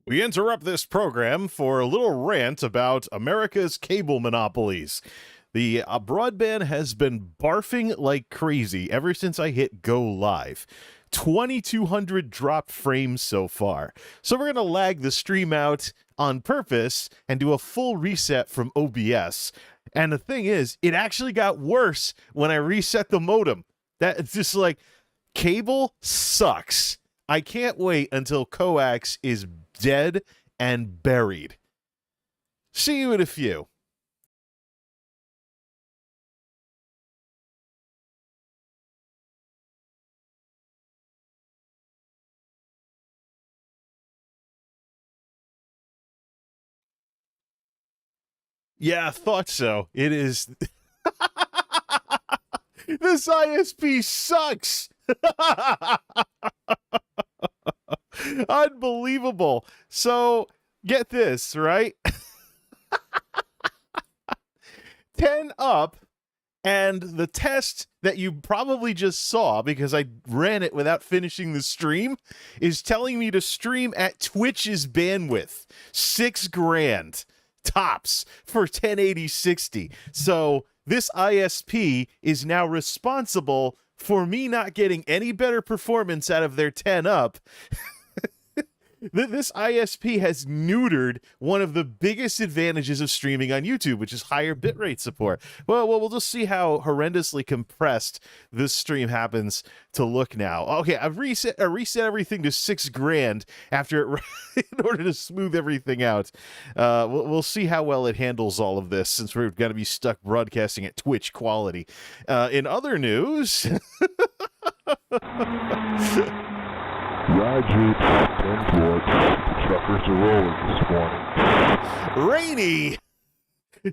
We interrupt this program for a little rant about America's cable monopolies. The broadband has been barfing like crazy ever since I hit go live. 2,200 dropped frames so far. So we're going to lag the stream out on purpose and do a full reset from OBS. And the thing is, it actually got worse when I reset the modem. It's just like, cable sucks. I can't wait until coax is dead and buried. See you in a few. Yeah, I thought so. It is... This ISP sucks! Unbelievable. So, get this, right? 10 up, and the test that you probably just saw, because I ran it without finishing the stream, is telling me to stream at Twitch's bandwidth. $6,000 tops for 1080-60. So, this ISP is now responsible for me not getting any better performance out of their 10 up. This ISP has neutered one of the biggest advantages of streaming on YouTube, which is higher bitrate support. Well, we'll just see how horrendously compressed this stream happens to look now. Okay, I've reset everything to $6,000 after it in order to smooth everything out. We'll see how well it handles all of this, since we're going to be stuck broadcasting at Twitch quality. In other news... Roger, 10-4. The truckers are rolling this morning. Rainy!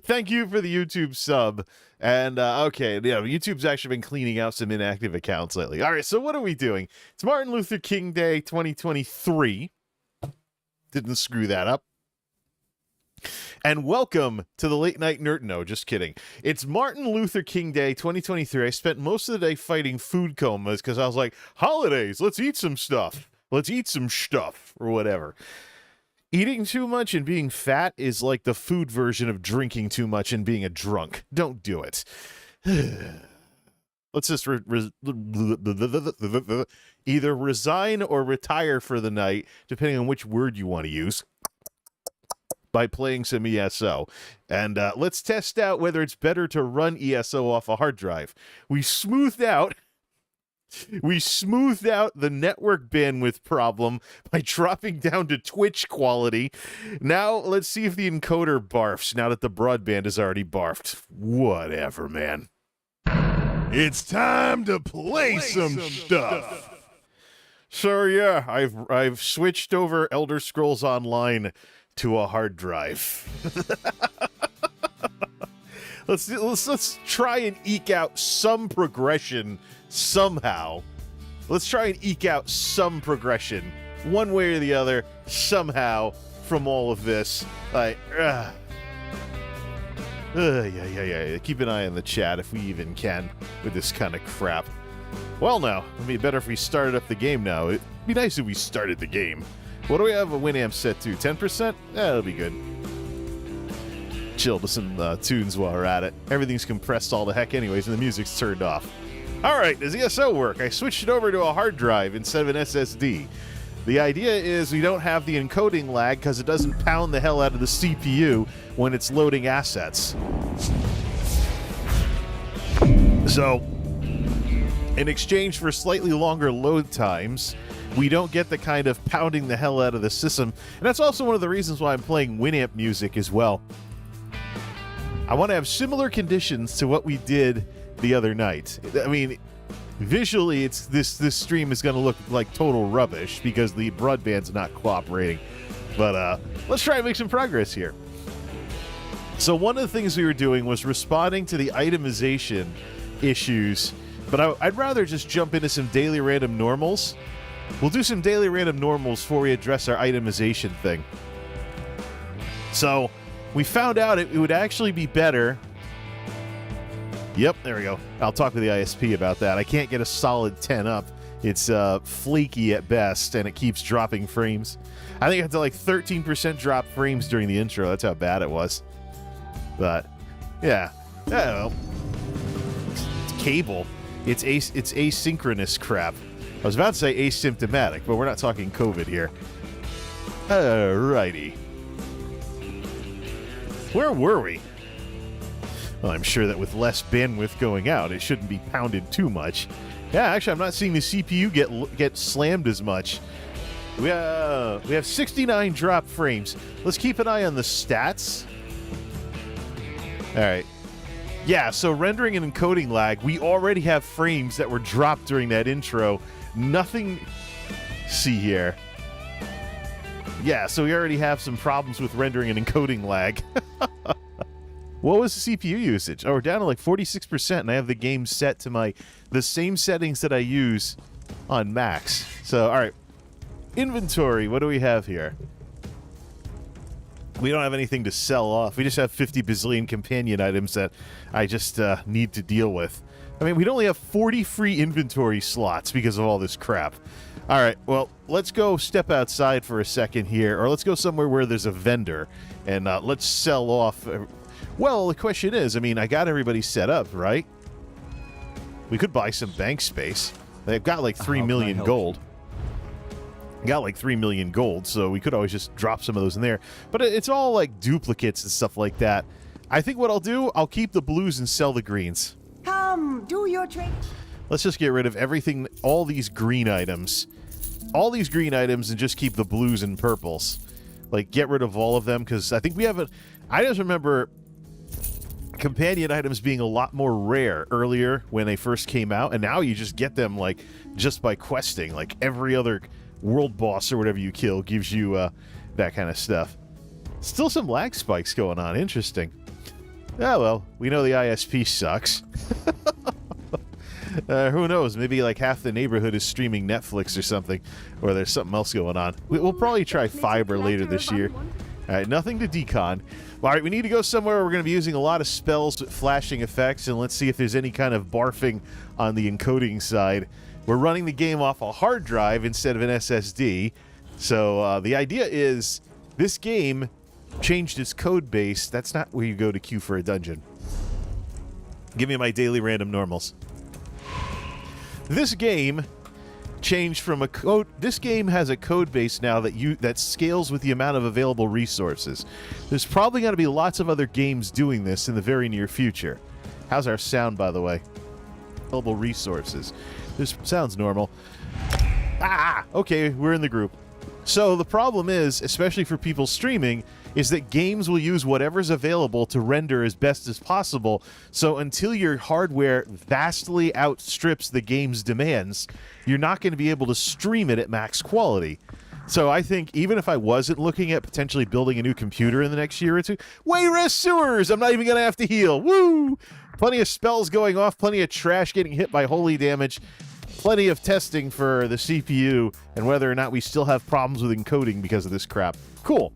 Thank you for the YouTube sub. And, okay, yeah, YouTube's actually been cleaning out some inactive accounts lately. All right, so what are we doing? It's Martin Luther King Day 2023. Didn't screw that up. And welcome to the Late Night Nerd. No, just kidding. It's Martin Luther King Day 2023. I spent most of the day fighting food comas because I was like, holidays, let's eat some stuff. Let's eat some stuff, or whatever. Eating too much and being fat is like the food version of drinking too much and being a drunk. Don't do it. Let's just either resign or retire for the night, depending on which word you want to use, by playing some ESO. And let's test out whether it's better to run ESO off a hard drive. We smoothed out the network bandwidth problem by dropping down to Twitch quality. Now let's see if the encoder barfs now that the broadband is already barfed. Whatever, man. It's time to play some stuff. So yeah, I've switched over Elder Scrolls Online to a hard drive. Let's try and eke out some progression somehow. Let's try and eke out some progression, one way or the other, somehow, from all of this. Like, yeah. Keep an eye on the chat if we even can with this kind of crap. Well, now, it'd be better if we started up the game now. It'd be nice if we started the game. What do we have a Winamp set to? 10%? Yeah, that'll be good. Chill to some tunes while we're at it. Everything's compressed all the heck anyways, and the music's turned off. Alright, does ESO work? I switched it over to a hard drive instead of an SSD. The idea is we don't have the encoding lag because it doesn't pound the hell out of the CPU when it's loading assets. So, in exchange for slightly longer load times, we don't get the kind of pounding the hell out of the system. And that's also one of the reasons why I'm playing Winamp music as well. I want to have similar conditions to what we did the other night. I mean, visually, this stream is going to look like total rubbish because the broadband's not cooperating. But let's try and make some progress here. So one of the things we were doing was responding to the itemization issues, but I'd rather just jump into some daily random normals. We'll do some daily random normals before we address our itemization thing. So we found out it would actually be better. Yep, there we go. I'll talk with the ISP about that. I can't get a solid 10 up It's flaky at best, and it keeps dropping frames. I think it had to like 13% drop frames during the intro. That's how bad it was. But yeah, I don't know. It's cable. It's asynchronous crap. I was about to say asymptomatic, but we're not talking COVID here. Alrighty. Where were we? Well, I'm sure that with less bandwidth going out, it shouldn't be pounded too much. Yeah, actually, I'm not seeing the CPU get slammed as much. We have 69 drop frames. Let's keep an eye on the stats. All right. Yeah, so rendering and encoding lag, we already have frames that were dropped during that intro. Nothing... See here. Yeah, so we already have some problems with rendering and encoding lag. What was the CPU usage? Oh, we're down to like 46%, and I have the game set to the same settings that I use on max. So, all right. Inventory, what do we have here? We don't have anything to sell off. We just have 50 bazillion companion items that I just need to deal with. I mean, we'd only have 40 free inventory slots because of all this crap. All right, well, let's go step outside for a second here, or let's go somewhere where there's a vendor, and let's sell off... Well, the question is, I mean, I got everybody set up, right? We could buy some bank space. They've got like 3 million gold. Got like 3 million gold, so we could always just drop some of those in there. But it's all like duplicates and stuff like that. I think what I'll do, I'll keep the blues and sell the greens. Come, do your trick. Let's just get rid of everything, all these green items. All these green items and just keep the blues and purples. Like, get rid of all of them, because I think we have I just remember companion items being a lot more rare earlier when they first came out, and now you just get them, like, just by questing. Like, every other world boss or whatever you kill gives you that kind of stuff. Still some lag spikes going on. Interesting. Ah, well, we know the ISP sucks. Who knows? Maybe like half the neighborhood is streaming Netflix or something, or there's something else going on. We'll probably try fiber later this year. All right, nothing to decon. All right, we need to go somewhere where we're going to be using a lot of spells with flashing effects, and let's see if there's any kind of barfing on the encoding side. We're running the game off a hard drive instead of an SSD, so the idea is this game changed its code base. That's not where you go to queue for a dungeon. Give me my daily random normals. This game changed from a code. This game has a code base now that scales with the amount of available resources. There's probably going to be lots of other games doing this in the very near future. How's our sound, by the way? Available resources. This sounds normal. Okay, we're in the group. So the problem is, especially for people streaming, is that games will use whatever's available to render as best as possible. So until your hardware vastly outstrips the game's demands, you're not going to be able to stream it at max quality. So I think even if I wasn't looking at potentially building a new computer in the next year or two, Wayrest sewers! I'm not even going to have to heal. Woo! Plenty of spells going off, plenty of trash getting hit by holy damage, plenty of testing for the CPU and whether or not we still have problems with encoding because of this crap. Cool.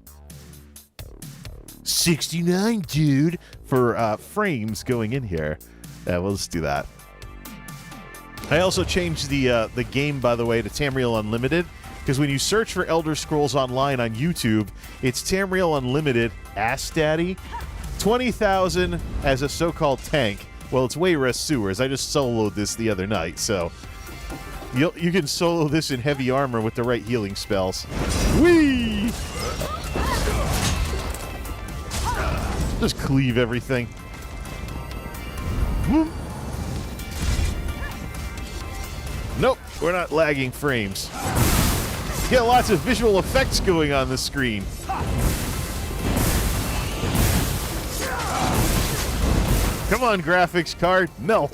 69, dude, for frames going in here. Yeah, we'll just do that. I also changed the game, by the way, to Tamriel Unlimited, because when you search for Elder Scrolls Online on YouTube, it's Tamriel Unlimited, Ass Daddy, 20,000 as a so-called tank. Well, it's Wayrest sewers. I just soloed this the other night, so you can solo this in heavy armor with the right healing spells. Whee! Just cleave everything. Whoop. Nope, we're not lagging frames. You got lots of visual effects going on the screen. Come on, graphics card, melt.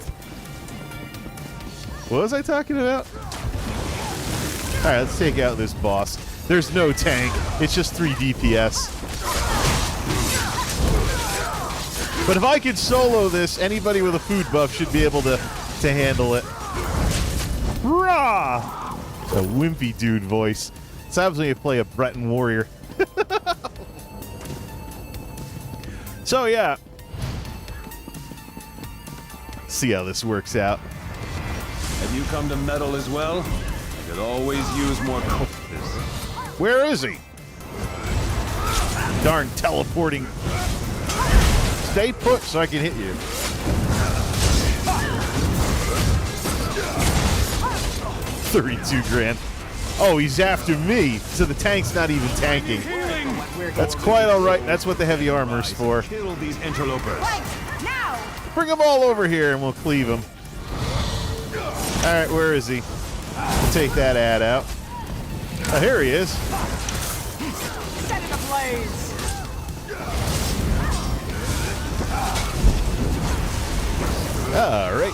What was I talking about? All right, let's take out this boss. There's no tank. It's just 3 DPS. But if I could solo this, anybody with a food buff should be able to handle it. Rah! A wimpy dude voice. It's happens when you play a Breton warrior. So yeah. See how this works out. Have you come to meddle as well? Could always use more Where is he? Darn teleporting. Stay put so I can hit you. $32,000. Oh, he's after me. So the tank's not even tanking. That's quite all right. That's what the heavy armor's for. Kill these interlopers. Now! Bring them all over here and we'll cleave them. All right, where is he? We'll take that ad out. Oh, here he is. Set it ablaze! All right.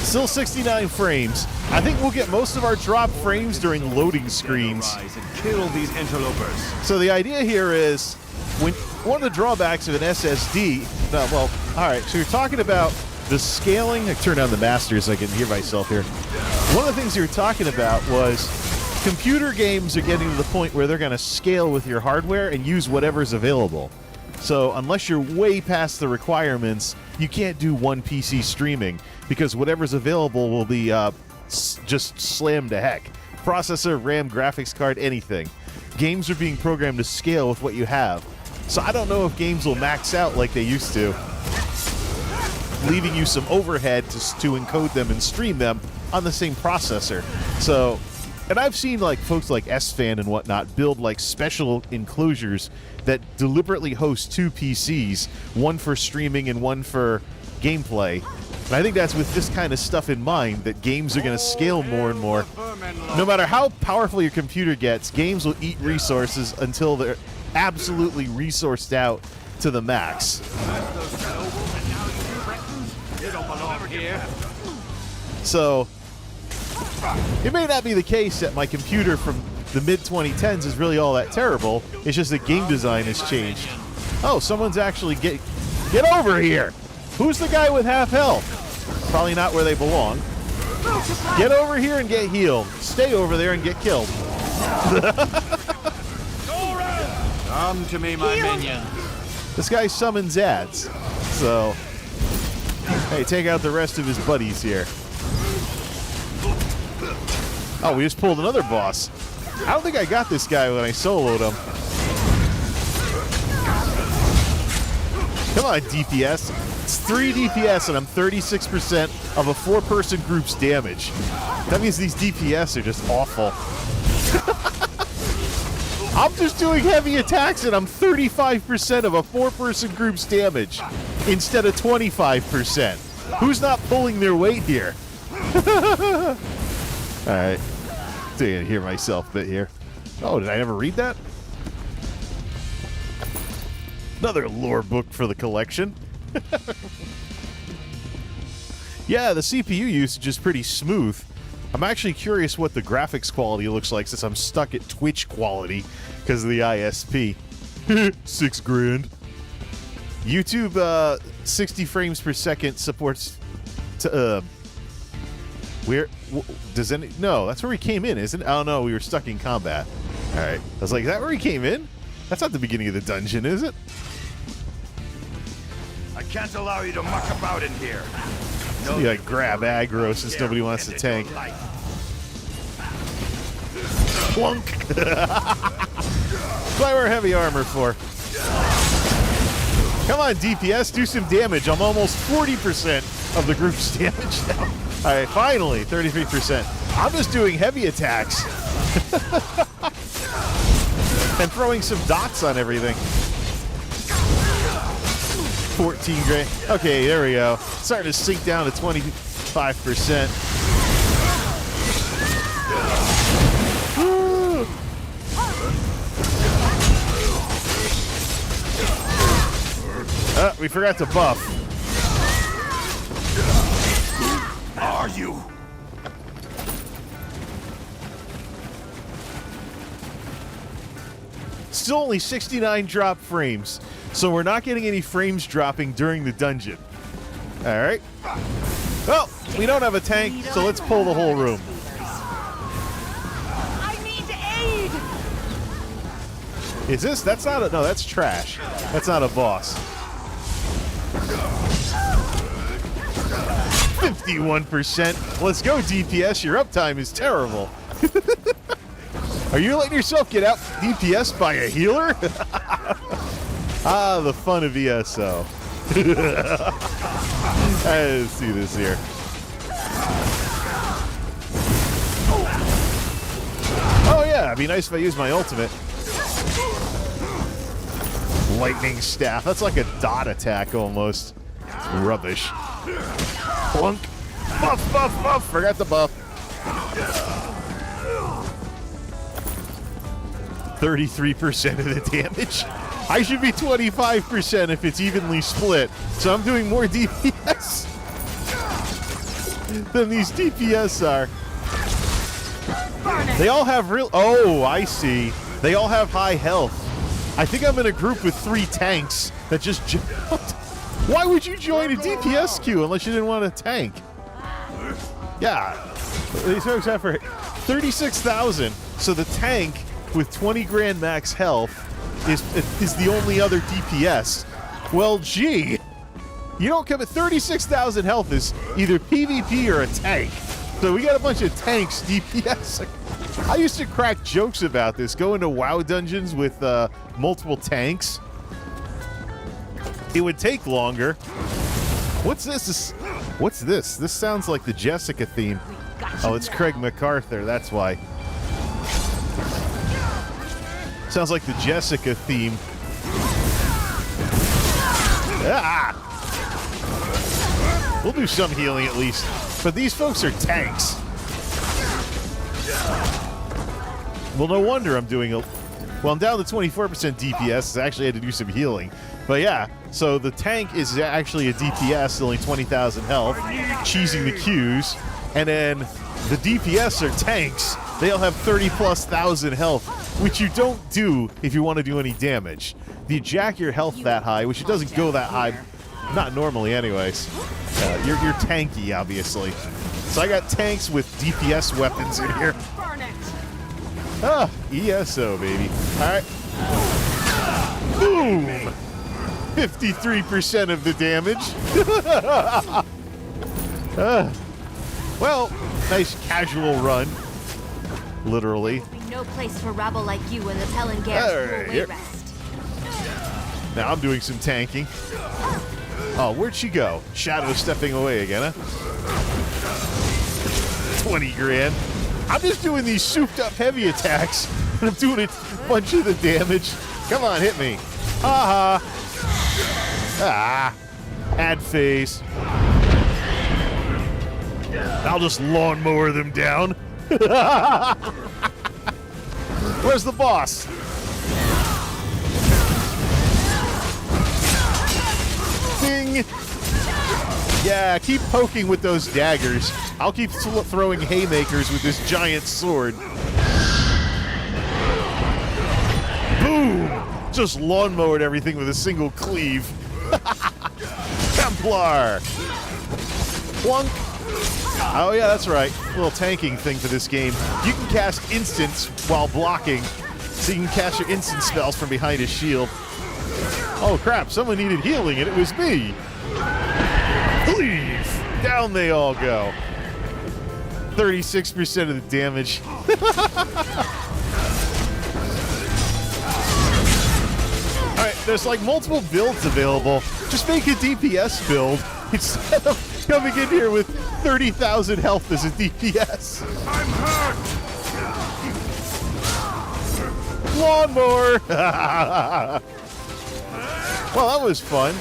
Still 69 frames. I think we'll get most of our drop frames during loading screens. Rise and kill these interlopers. So the idea here is, when one of the drawbacks of an SSD, well, all right, so you're talking about the scaling. I turn down the masters so I can hear myself here. One of the things you were talking about was computer games are getting to the point where they're going to scale with your hardware and use whatever's available. So unless you're way past the requirements, you can't do one PC streaming because whatever's available will be just slammed to heck. Processor, RAM, graphics card, anything. Games are being programmed to scale with what you have. So I don't know if games will max out like they used to, leaving you some overhead to encode them and stream them on the same processor. So, and I've seen like folks like SFan and whatnot build like special enclosures that deliberately host two PCs, one for streaming and one for gameplay. And I think that's with this kind of stuff in mind that games are going to scale more and more. No matter how powerful your computer gets, games will eat resources until they're absolutely resourced out to the max. So, it may not be the case that my computer from the mid-2010s is really all that terrible. It's just that game design has changed. Oh, someone's actually get over here! Who's the guy with half health? Probably not where they belong. Get over here and get healed. Stay over there and get killed. Come to me, my minion. This guy summons ads. So, hey, take out the rest of his buddies here. Oh, we just pulled another boss. I don't think I got this guy when I soloed him. Come on, DPS. It's 3 DPS and I'm 36% of a 4-person group's damage. That means these DPS are just awful. I'm just doing heavy attacks and I'm 35% of a 4-person group's damage instead of 25%. Who's not pulling their weight here? Alright. So I can hear myself a bit here. Oh, did I never read that? Another lore book for the collection. Yeah, the CPU usage is pretty smooth. I'm actually curious what the graphics quality looks like since I'm stuck at Twitch quality because of the ISP. $6,000. YouTube 60 frames per second supports where does any no, that's where we came in, isn't it? Oh no, we were stuck in combat. Alright. I was like, is that where we came in? That's not the beginning of the dungeon, is it? I can't allow you to muck about in here. So you like grab aggro since nobody wants to tank. Plunk! That's why we're heavy armor for. Come on, DPS, do some damage. I'm almost 40% of the group's damage now. Alright, finally, 33%. I'm just doing heavy attacks. And throwing some dots on everything. 14 grand. Okay, there we go. Starting to sink down to 25%. We forgot to buff. Are you? Still only 69 drop frames, so we're not getting any frames dropping during the dungeon. Alright. Well, we don't have a tank, so let's pull the whole room. I need aid! Is this? That's not a... No, that's trash. That's not a boss. 51%. Let's go, DPS. Your uptime is terrible. Are you letting yourself get out DPS by a healer? Ah, the fun of ESO. Let's see this here. Oh yeah, it'd be nice if I used my ultimate. Lightning staff. That's like a dot attack almost. Rubbish. Plunk. Buff, buff, buff. Forgot the buff. 33% of the damage. I should be 25% if it's evenly split. So I'm doing more DPS than these DPS are. They all have real... Oh, I see. They all have high health. I think I'm in a group with 3 tanks that just jumped. Why would you join a DPS queue unless you didn't want a tank? Yeah. These folks have for 36,000. So the tank with 20 grand max health is the only other DPS. Well, gee. You don't come at 36,000 health is either PvP or a tank. So we got a bunch of tanks DPS. I used to crack jokes about this. Go into WoW dungeons with multiple tanks. It would take longer. What's this? What's this? This sounds like the Jessica theme. Oh, it's Craig MacArthur. That's why. Sounds like the Jessica theme. Ah! We'll do some healing at least. But these folks are tanks. Well, no wonder I'm doing a... Well, I'm down to 24% DPS. I actually had to do some healing. But yeah, so the tank is actually a DPS, only 20,000 health, cheesing the queues. And then the DPS are tanks. They all have 30+ thousand health, which you don't do if you want to do any damage. You jack your health that high, which it doesn't go that high, not normally anyways. You're tanky, obviously. So I got tanks with DPS weapons in here. Ah, ESO, baby. All right. Boom! 53% of the damage. Well, nice casual run. Literally. There'll be no place for rabble like you in the Pellinger's Wayrest. Now I'm doing some tanking. Oh, where'd she go? Shadow stepping away again, huh? 20 grand. I'm just doing these souped up heavy attacks, and I'm doing a bunch of the damage. Come on, hit me. Haha. Ah. Ad phase. I'll just lawnmower them down. Where's the boss? Ding! Yeah, keep poking with those daggers. I'll keep throwing haymakers with this giant sword. Boom! Just lawnmowed everything with a single cleave. Templar! Plunk! Oh yeah, that's right. A little tanking thing for this game. You can cast instants while blocking, so you can cast your instant spells from behind his shield. Oh crap, someone needed healing and it was me. Please! Down they all go. 36% of the damage. Alright, there's like multiple builds available. Just make a DPS build instead of coming in here with 30,000 health as a DPS. I'm hurt! Lawnmower! Well, that was fun.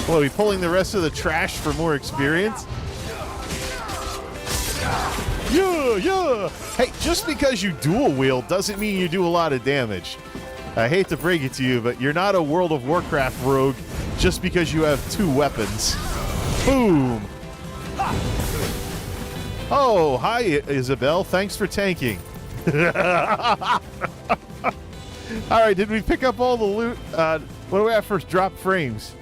What, are we pulling the rest of the trash for more experience? Yeah, yeah! Hey, just because you dual wield doesn't mean you do a lot of damage. I hate to break it to you, but you're not a World of Warcraft rogue just because you have 2 weapons. Boom! Oh, hi, Isabel. Thanks for tanking. All right, did we pick up all the loot? What do we have for drop frames?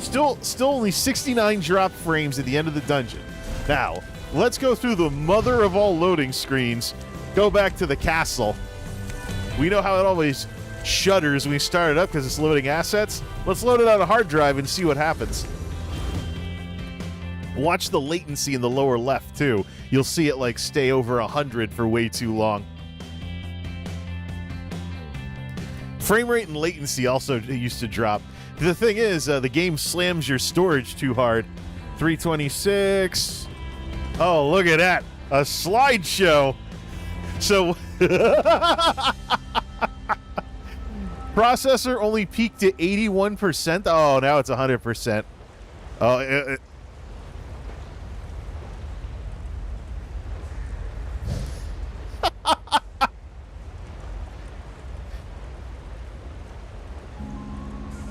Still only 69 drop frames at the end of the dungeon. Now, let's go through the mother of all loading screens. Go back to the castle. We know how it always shudders when we start it up because it's loading assets. Let's load it on a hard drive and see what happens. Watch the latency in the lower left, too. You'll see it, like, stay over 100 for way too long. Frame rate and latency also used to drop. The thing is, the game slams your storage too hard. 326. Oh, look at that. A slideshow. So, processor only peaked at 81%. Oh, now it's 100%. Oh,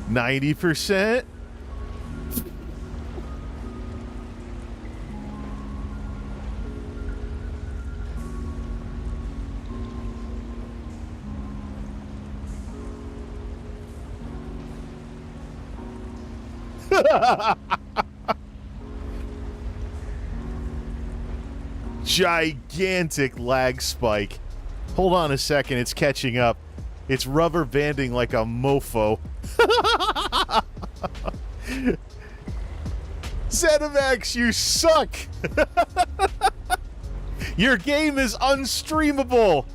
90%. Gigantic lag spike. Hold on a second, it's catching up. It's rubber banding like a mofo. ZeniMax, you suck! Your game is unstreamable!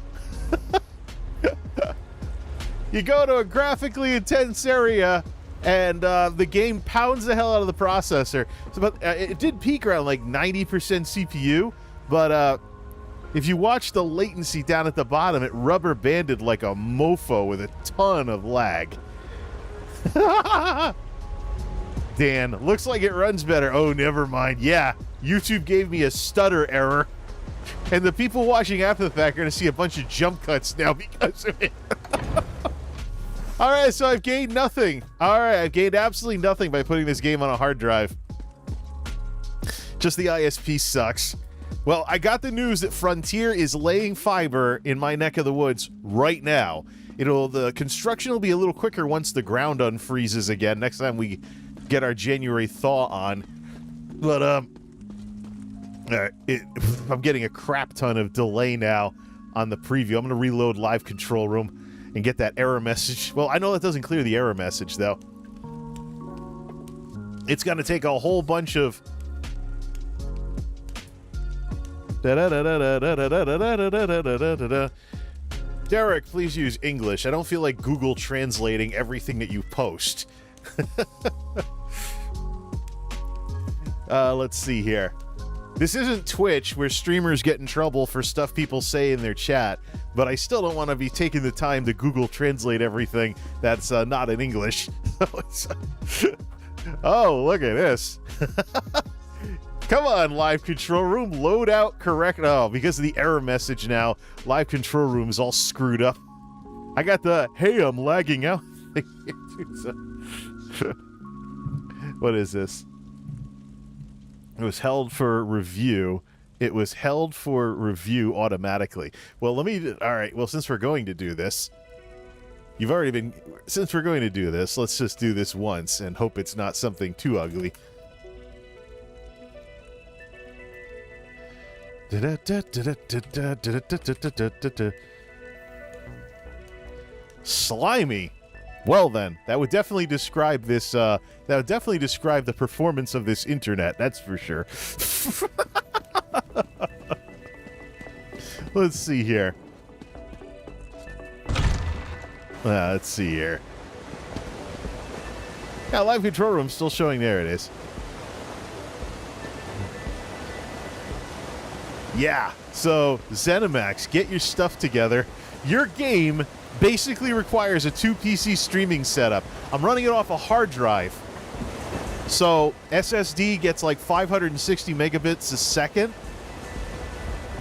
You go to a graphically intense area, and the game pounds the hell out of the processor. So, but it did peak around like 90% CPU, but if you watch the latency down at the bottom, it rubber banded like a mofo with a ton of lag. Dan, looks like it runs better. Oh, never mind. Yeah, YouTube gave me a stutter error. And the people watching after the fact are going to see a bunch of jump cuts now because of it. All right, so I've gained nothing. All right, I've gained absolutely nothing by putting this game on a hard drive. Just the ISP sucks. Well, I got the news that Frontier is laying fiber in my neck of the woods right now. The construction will be a little quicker once the ground unfreezes again, next time we get our January thaw on. But, I'm getting a crap ton of delay now on the preview. I'm going to reload Live Control Room and get that error message. Well, I know that doesn't clear the error message, though. It's going to take a whole bunch of... Derek, please use English. I don't feel like Google translating everything that you post. Let's see here. This isn't Twitch, where streamers get in trouble for stuff people say in their chat, but I still don't want to be taking the time to Google translate everything that's not in English. Oh, look at this. Come on, Live Control Room, load out correct. Oh, because of the error message now, Live Control Room is all screwed up. I got the, hey, I'm lagging out. What is this? It was held for review. It was held for review automatically. Well, all right, well, since we're going to do this, since we're going to do this, let's just do this once and hope it's not something too ugly. Slimy. Well then, that would definitely describe this, that would definitely describe the performance of this internet, that's for sure. Let's see here. Let's see here. Yeah, Live Control Room still showing. There it is. Yeah, so ZeniMax, get your stuff together. Your game basically requires a 2-PC streaming setup. I'm running it off a hard drive. So SSD gets like 560 megabits a second.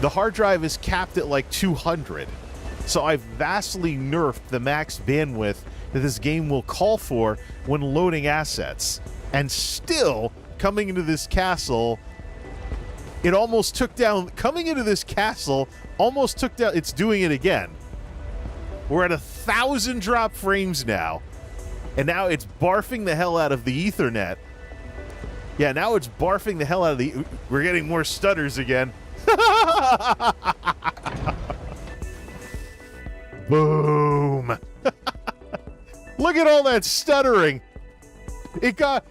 The hard drive is capped at like 200. So I've vastly nerfed the max bandwidth that this game will call for when loading assets. And still, coming into this castle, it almost took down... Coming into this castle, almost took down... It's doing it again. We're at 1,000 drop frames now. And now it's barfing the hell out of the Ethernet. Yeah, now it's barfing the hell out of the... We're getting more stutters again. Boom. Look at all that stuttering.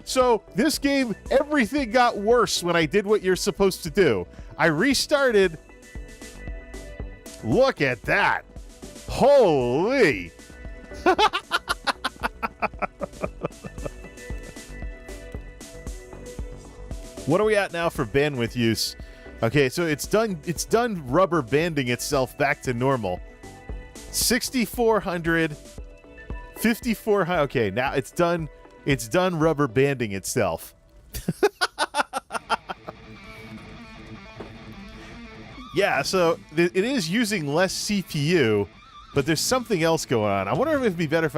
So this game, everything got worse when I did what you're supposed to do. I restarted. Look at that. Holy. What are we at now for bandwidth use? Okay, so it's done rubber banding itself back to normal. 6,400, 5,400. Okay, now it's done rubber banding itself. Yeah, so it is using less CPU, but there's something else going on. I wonder if it'd be better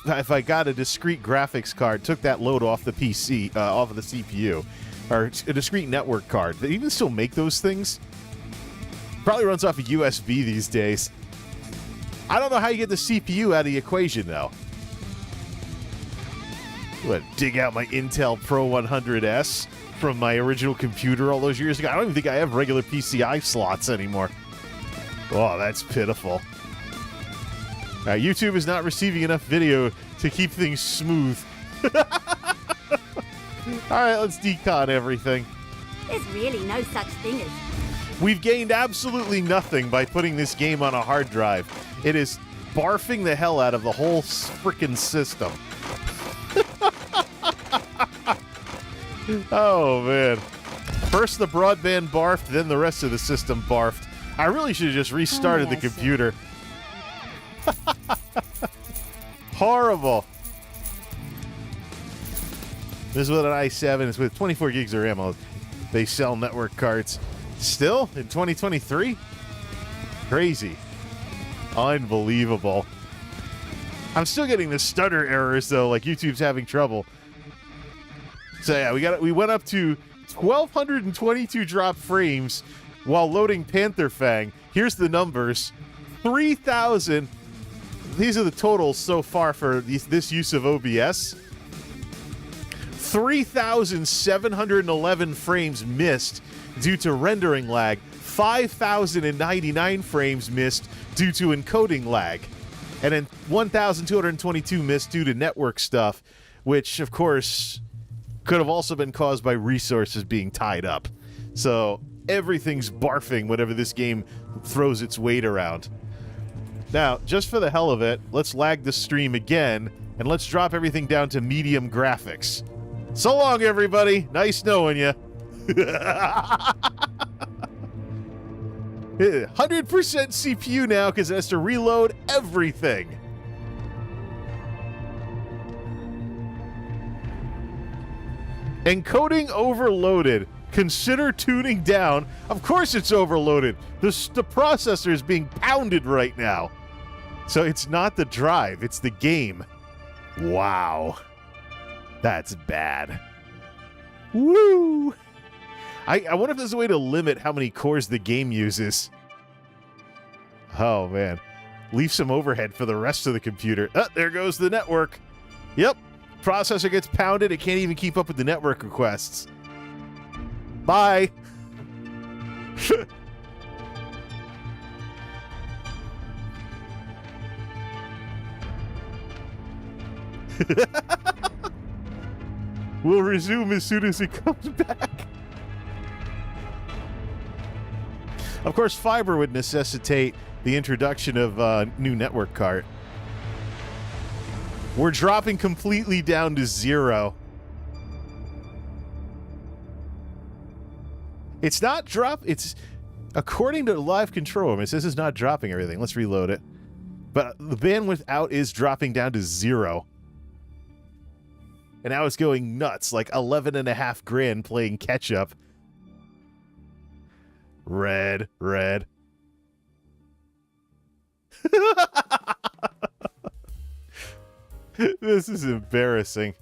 if I got a discrete graphics card, took that load off the PC, off of the CPU, or a discrete network card. They even still make those things. Probably runs off a USB these days. I don't know how you get the CPU out of the equation, though. I'm gonna dig out my Intel Pro 100S from my original computer all those years ago. I don't even think I have regular PCI slots anymore. Oh, that's pitiful. YouTube is not receiving enough video to keep things smooth. All right, let's decon everything. There's really no such thing as... We've gained absolutely nothing by putting this game on a hard drive. It is barfing the hell out of the whole frickin' system. Oh, man. First the broadband barfed, then the rest of the system barfed. I really should have just restarted the computer. Horrible. This is with an i7. It's with 24 gigs of RAM. They sell network cards. Still in 2023? Crazy. Unbelievable. I'm still getting the stutter errors, though, like YouTube's having trouble. So yeah, we went up to 1,222 drop frames while loading Pantherfang. Here's the numbers. 3,000. These are the totals so far for this use of OBS. 3,711 frames missed due to rendering lag. 5,099 frames missed due to encoding lag. And then 1,222 missed due to network stuff, which, of course, could have also been caused by resources being tied up. So everything's barfing whenever this game throws its weight around. Now, just for the hell of it, let's lag the stream again, and let's drop everything down to medium graphics. So long, everybody. Nice knowing you. 100% CPU now because it has to reload everything. Encoding overloaded. Consider tuning down. Of course it's overloaded. The processor is being pounded right now. So it's not the drive, it's the game. Wow. That's bad. Woo! I wonder if there's a way to limit how many cores the game uses. Oh, man. Leave some overhead for the rest of the computer. Oh, there goes the network. Yep. Processor gets pounded. It can't even keep up with the network requests. Bye. We'll resume as soon as it comes back. Of course, fiber would necessitate the introduction of a new network card. We're dropping completely down to 0. It's not it's according to live control room, it says it's not dropping everything. Let's reload it. But the bandwidth out is dropping down to 0. And now it's going nuts, like 11.5 grand playing catch up. Red. This is embarrassing.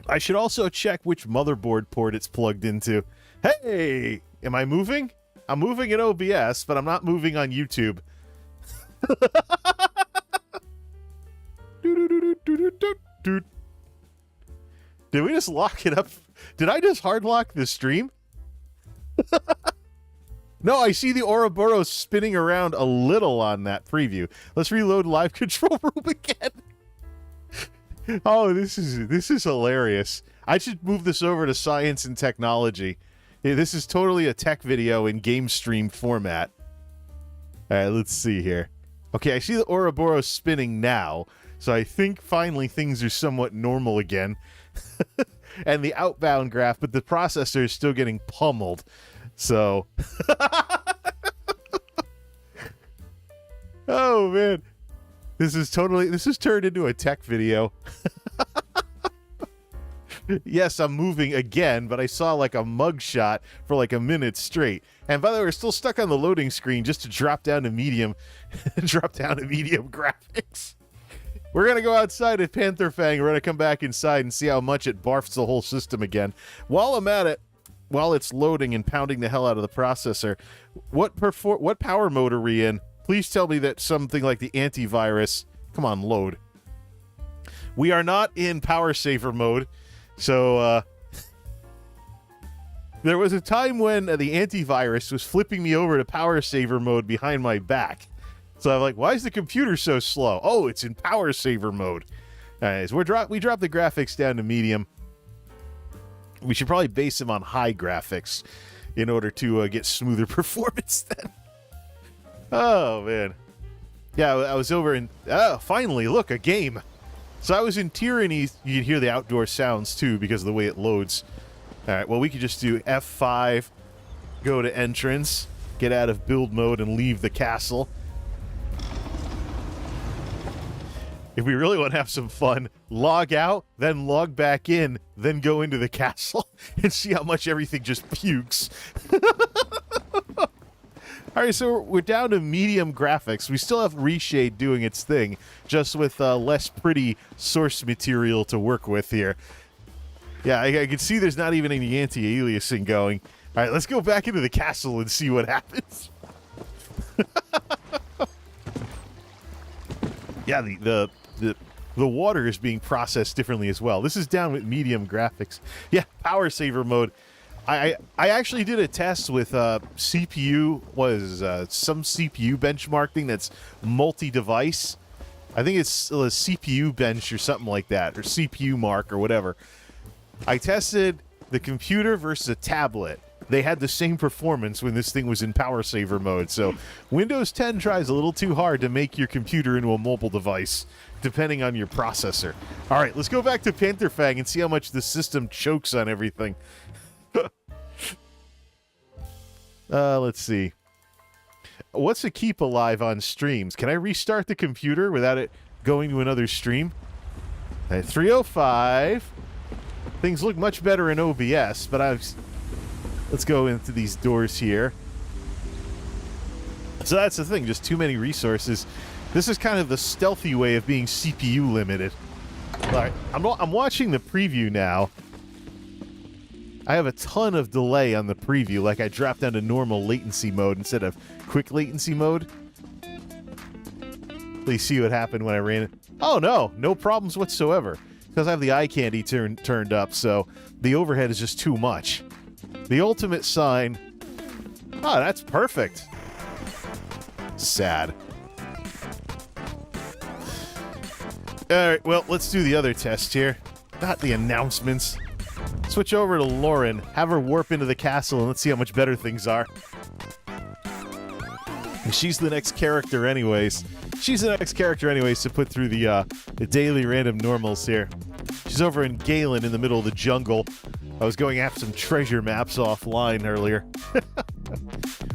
I should also check which motherboard port it's plugged into. Hey! Am I moving? I'm moving in OBS, but I'm not moving on YouTube. Did we just lock it up? Did I just hard lock the stream? No, I see the Ouroboros spinning around a little on that preview. Let's reload live control room again. Oh, this is hilarious. I should move this over to science and technology. Yeah, this is totally a tech video in game stream format. All right, let's see here. Okay, I see the Ouroboros spinning now, so I think finally things are somewhat normal again. And the outbound graph, but the processor is still getting pummeled. So, oh man, this is turned into a tech video. Yes, I'm moving again, but I saw like a mugshot for like a minute straight. And by the way, we're still stuck on the loading screen just to drop down to medium, graphics. We're going to go outside at Pantherfang. We're going to come back inside and see how much it barfs the whole system again. While I'm at it, while it's loading and pounding the hell out of the processor, what power mode are we in? Please tell me that something like the antivirus... Come on, load. We are not in power saver mode. So, there was a time when the antivirus was flipping me over to power saver mode behind my back. So I'm like, why is the computer so slow? Oh, it's in power saver mode. All right, so we dropped the graphics down to medium. We should probably base them on high graphics in order to get smoother performance then. Oh, man. Yeah, I was over in... Oh, finally, look, a game. So I was in Tyranny. You can hear the outdoor sounds, too, because of the way it loads. All right, well, we could just do F5, go to entrance, get out of build mode, and leave the castle. If we really want to have some fun, log out, then log back in, then go into the castle and see how much everything just pukes. All right, so we're down to medium graphics. We still have Reshade doing its thing, just with less pretty source material to work with here. Yeah, I can see there's not even any anti-aliasing going. All right, let's go back into the castle and see what happens. Yeah, the water is being processed differently as well. This is down with medium graphics. Yeah, power saver mode. I actually did a test with CPU, some CPU benchmark thing that's multi-device. I think it's a CPU bench or something like that, or CPU mark or whatever. I tested the computer versus a tablet. They had the same performance when this thing was in power saver mode. So Windows 10 tries a little too hard to make your computer into a mobile device, depending on your processor. All right, let's go back to Pantherfang and see how much the system chokes on everything. Let's see. What's a keep alive on streams? Can I restart the computer without it going to another stream? 305. Things look much better in OBS, but let's go into these doors here. So that's the thing, just too many resources. This is kind of the stealthy way of being CPU limited. All right, I'm watching the preview now. I have a ton of delay on the preview, like I dropped down to normal latency mode instead of quick latency mode. Please see what happened when I ran it. Oh no problems whatsoever. Because I have the eye candy turned up, so the overhead is just too much. The ultimate sign. Oh, that's perfect. Sad. Alright, well, let's do the other test here. Not the announcements. Switch over to Lauren, have her warp into the castle, and let's see how much better things are. And she's the next character anyways. To put through the daily random normals here. She's over in Galen in the middle of the jungle. I was going after some treasure maps offline earlier.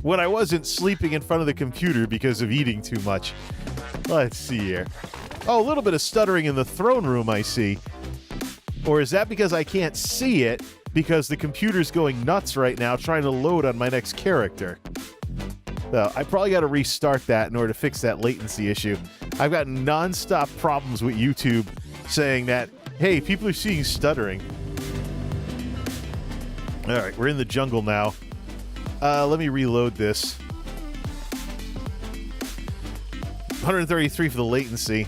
When I wasn't sleeping in front of the computer because of eating too much. Let's see here. Oh, a little bit of stuttering in the throne room, I see. Or is that because I can't see it because the computer's going nuts right now trying to load on my next character? So I probably got to restart that in order to fix that latency issue. I've got non-stop problems with YouTube saying that, hey, people are seeing stuttering. All right, we're in the jungle now. Let me reload this. 133 for the latency.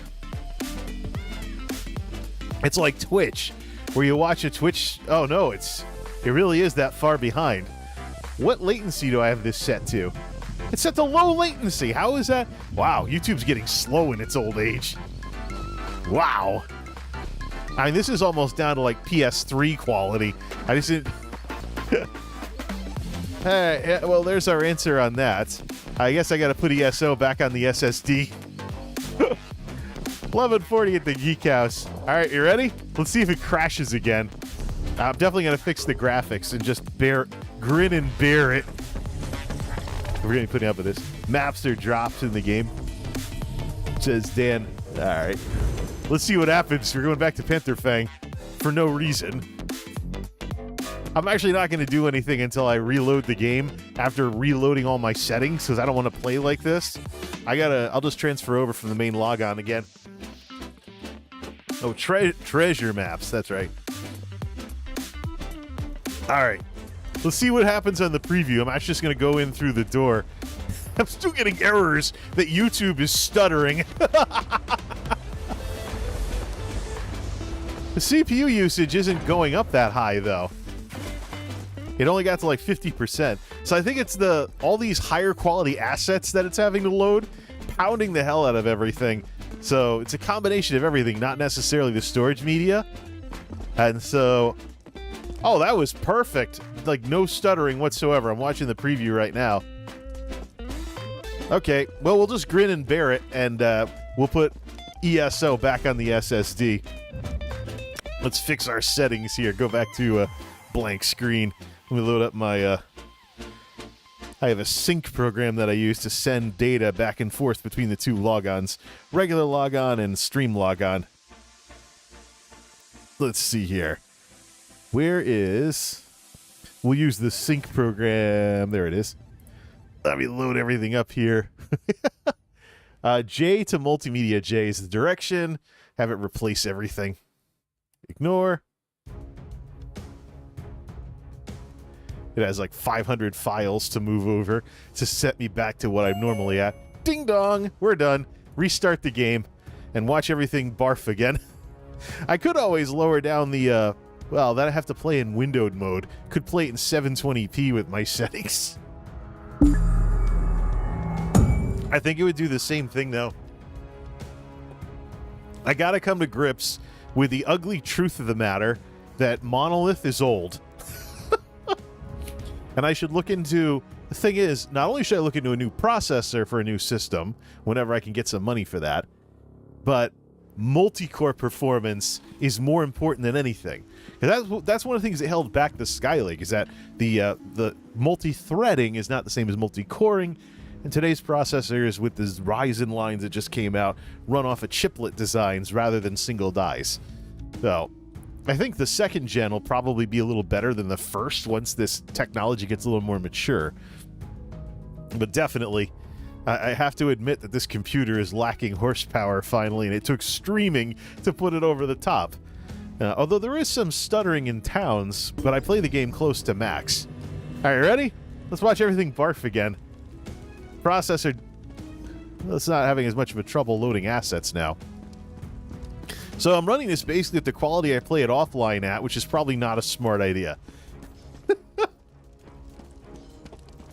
It's like Twitch, where you watch a Twitch... Oh, no, it really is that far behind. What latency do I have this set to? It's set to low latency. How is that? Wow, YouTube's getting slow in its old age. Wow. I mean, this is almost down to like PS3 quality. I just didn't... Hey, yeah, well, there's our answer on that. I guess I got to put ESO back on the SSD. 1140 at the Geek House. All right, you ready? Let's see if it crashes again. I'm definitely going to fix the graphics and just grin and bear it. We're going to be putting up with this. Maps are dropped in the game. Says Dan. All right. Let's see what happens. We're going back to Pantherfang for no reason. I'm actually not going to do anything until I reload the game after reloading all my settings because I don't want to play like this. I'll just transfer over from the main logon again. Oh, treasure maps. That's right. All right. Let's see what happens on the preview. I'm actually just going to go in through the door. I'm still getting errors that YouTube is stuttering. The CPU usage isn't going up that high, though. It only got to like 50%. So I think it's all these higher quality assets that it's having to load, pounding the hell out of everything. So it's a combination of everything, not necessarily the storage media. And so, oh, that was perfect. Like no stuttering whatsoever. I'm watching the preview right now. Okay, well, we'll just grin and bear it, and we'll put ESO back on the SSD. Let's fix our settings here. Go back to blank screen. Let me load up my... I have a sync program that I use to send data back and forth between the two logons. Regular logon and stream logon. Let's see here. Where is... We'll use the sync program. There it is. Let me load everything up here. J to MultimediaJay is the direction. Have it replace everything. Ignore. It has like 500 files to move over to set me back to what I'm normally at. Ding dong, we're done. Restart the game and watch everything barf again. I could always lower down the, well, that I have to play in windowed mode. Could play it in 720p with my settings. I think it would do the same thing, though. I gotta come to grips with the ugly truth of the matter that Monolith is old. And I should look into... The thing is, not only should I look into a new processor for a new system, whenever I can get some money for that, but multi-core performance is more important than anything. And that's one of the things that held back the Skylake, is that the multi-threading is not the same as multi-coring, and today's processors with the Ryzen lines that just came out run off of chiplet designs rather than single dies. So... I think the second gen will probably be a little better than the first once this technology gets a little more mature. But definitely, I have to admit that this computer is lacking horsepower finally, and it took streaming to put it over the top. Although there is some stuttering in towns, but I play the game close to max. All right, ready? Let's watch everything barf again. Processor, well, it's not having as much of a trouble loading assets now. So I'm running this basically at the quality I play it offline at, which is probably not a smart idea.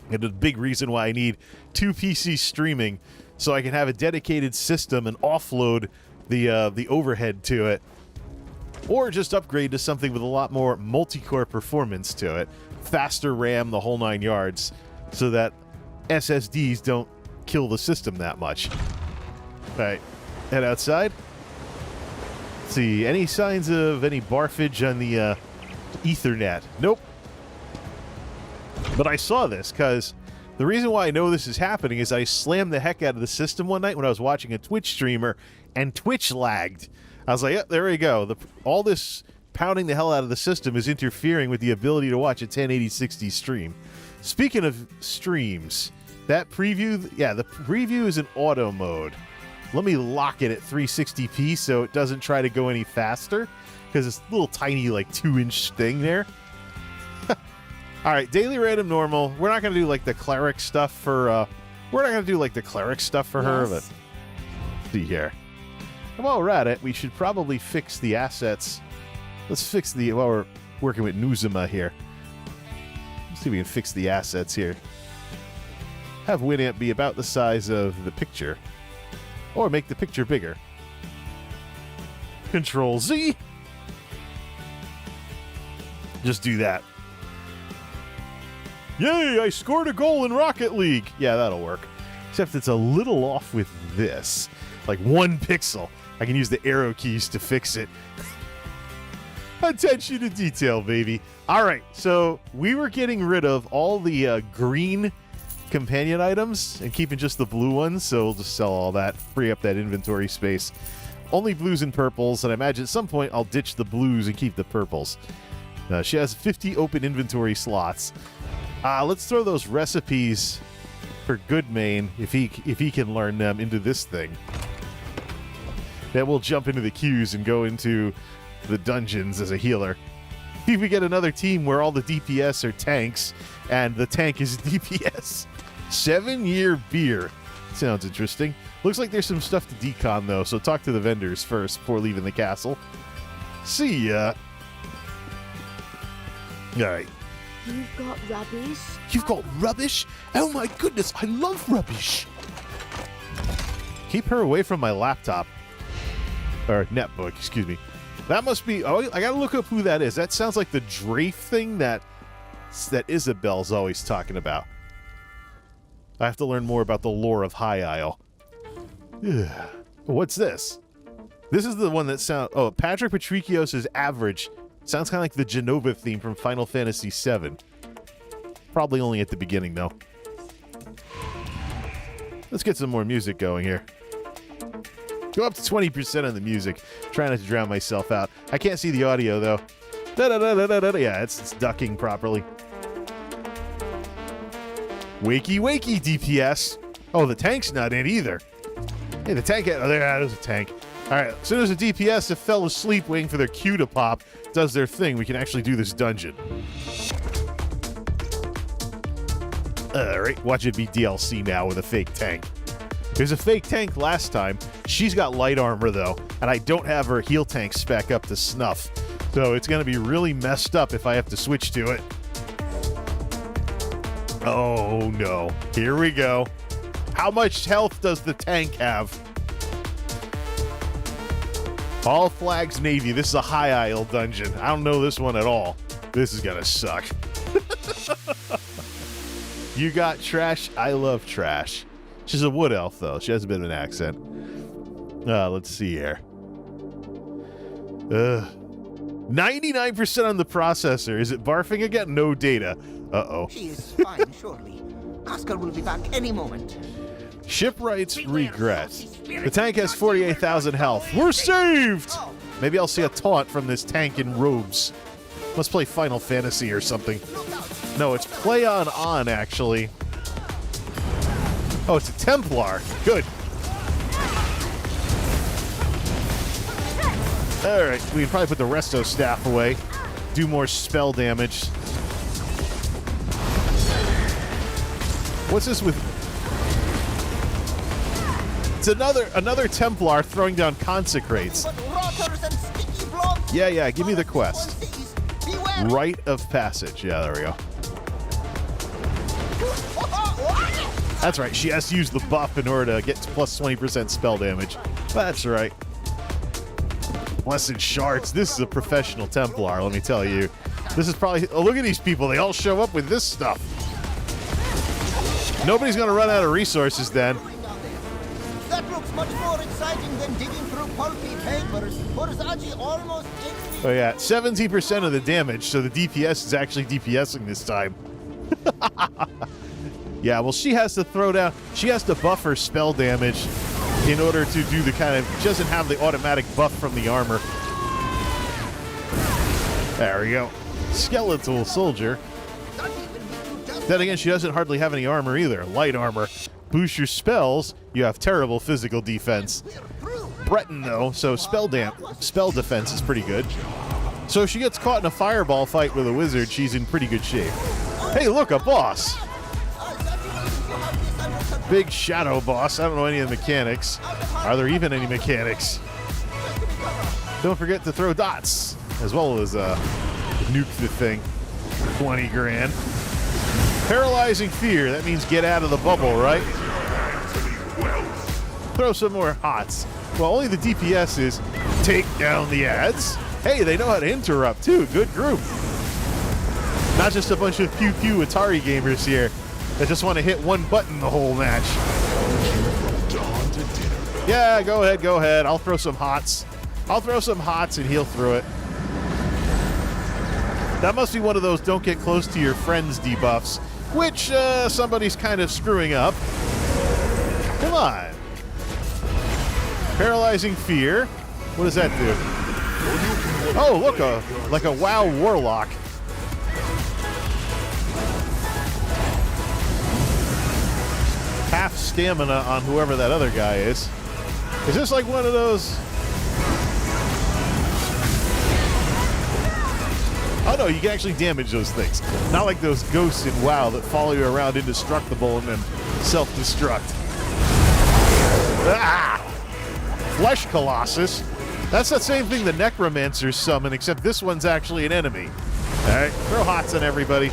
And a big reason why I need 2 PC streaming, so I can have a dedicated system and offload the overhead to it. Or just upgrade to something with a lot more multi-core performance to it. Faster RAM, the whole 9 yards, so that SSDs don't kill the system that much. All right, head outside. Let's see, any signs of any barfage on the Ethernet? Nope. But I saw this, because the reason why I know this is happening is I slammed the heck out of the system one night when I was watching a Twitch streamer, and Twitch lagged. I was like, yeah, there we go. All this pounding the hell out of the system is interfering with the ability to watch a 1080-60 stream. Speaking of streams, that preview, yeah, the preview is in auto mode. Let me lock it at 360p so it doesn't try to go any faster, because it's a little tiny, like, 2-inch thing there. All right, daily random normal. We're not going to do, like, the cleric stuff for, we're not going to do, like, the cleric stuff for her, but let's see here. While we're at it, we should probably fix the assets. Let's fix the, while we're working with Nuzuma here. Let's see if we can fix the assets here. Have Winamp be about the size of the picture. Or make the picture bigger. Control Z. Just do that. Yay, I scored a goal in Rocket League. Yeah, that'll work. Except it's a little off with this. Like 1 pixel. I can use the arrow keys to fix it. Attention to detail, baby. All right, so we were getting rid of all the green companion items and keeping just the blue ones, so we'll just sell all that, free up that inventory space. Only blues and purples, and I imagine at some point I'll ditch the blues and keep the purples. She has 50 open inventory slots. Let's throw those recipes for Goodmane, if he can learn them, into this thing. Then we'll jump into the queues and go into the dungeons as a healer. See if we get another team where all the DPS are tanks and the tank is DPS. 7-year beer. Sounds interesting. Looks like there's some stuff to decon though, so talk to the vendors first before leaving the castle. See ya. Alright. You've got rubbish? You've got rubbish? Oh my goodness, I love rubbish. Keep her away from my laptop. Or netbook, excuse me. That must be... Oh, I gotta look up who that is. That sounds like the Drafe thing that Isabel's always talking about. I have to learn more about the lore of High Isle. Ugh. What's this? This is the one that sounds... Oh, Patrick Patricios' Average. Sounds kind of like the Genova theme from Final Fantasy VII. Probably only at the beginning, though. Let's get some more music going here. Go up to 20% on the music. Trying not to drown myself out. I can't see the audio, though. Da-da-da-da-da-da. Yeah, it's ducking properly. Wakey, wakey, DPS. Oh, the tank's not in either. Hey, the tank... Oh, there's a tank. All right, as soon as the DPS have fell asleep waiting for their queue to pop, does their thing, we can actually do this dungeon. All right, watch it be DLC now with a fake tank. There's a fake tank last time. She's got light armor, though, and I don't have her heal tank spec up to snuff. So it's going to be really messed up if I have to switch to it. Oh, no. Here we go. How much health does the tank have? All Flags Navy. This is a High Isle dungeon. I don't know this one at all. This is going to suck. You got trash. I love trash. She's a wood elf, though. She has a bit of an accent. Let's see here. 99% on the processor. Is it barfing again? No data. Uh-oh. She is fine, surely. Oscar will be back any moment. Shipwright's Regret. The tank has 48,000 health. We're saved! Maybe I'll see a taunt from this tank in robes. Let's play Final Fantasy or something. No, it's Play On, actually. Oh, it's a Templar. Good. Alright, we can probably put the Resto Staff away. Do more spell damage. What's this with... It's another Templar throwing down Consecrates. Yeah, give me the quest. Rite of Passage. Yeah, there we go. That's right, she has to use the buff in order to get plus 20% spell damage. That's right. Blessed Shards. This is a professional Templar, let me tell you. This is probably... Oh, look at these people. They all show up with this stuff. Nobody's going to run out of resources then. That looks much more exciting than digging through pulpy papers. Borzaji almost takes me... Oh, yeah. 17% of the damage, so the DPS is actually DPSing this time. Yeah, well, she has to throw down... She has to buff her spell damage in order to do the kind of... She doesn't have the automatic buff from the armor. There we go. Skeletal soldier. Then again, she doesn't hardly have any armor either. Light armor. Boost your spells. You have terrible physical defense. Breton, though, so spell defense is pretty good. So if she gets caught in a fireball fight with a wizard, she's in pretty good shape. Hey, look, a boss. Big shadow boss. I don't know any of the mechanics. Are there even any mechanics? Don't forget to throw dots, as well as nuke the thing. 20 grand. Paralyzing fear. That means get out of the bubble, right? Throw some more hots. Well, only the DPS is take down the ads. Hey, they know how to interrupt, too. Good group. Not just a bunch of pew-pew Atari gamers here that just want to hit one button the whole match. Yeah, go ahead. I'll throw some hots. And he'll throw it. That must be one of those don't get close to your friends debuffs, which somebody's kind of screwing up. Come on. Paralyzing Fear. What does that do? Oh, look, like a WoW Warlock. Half stamina on whoever that other guy is. Is this like one of those? Oh no, you can actually damage those things. Not like those ghosts in WoW that follow you around indestructible and then self-destruct. Ah! Flesh Colossus. That's the same thing the Necromancers summon, except this one's actually an enemy. Alright, throw hots on everybody.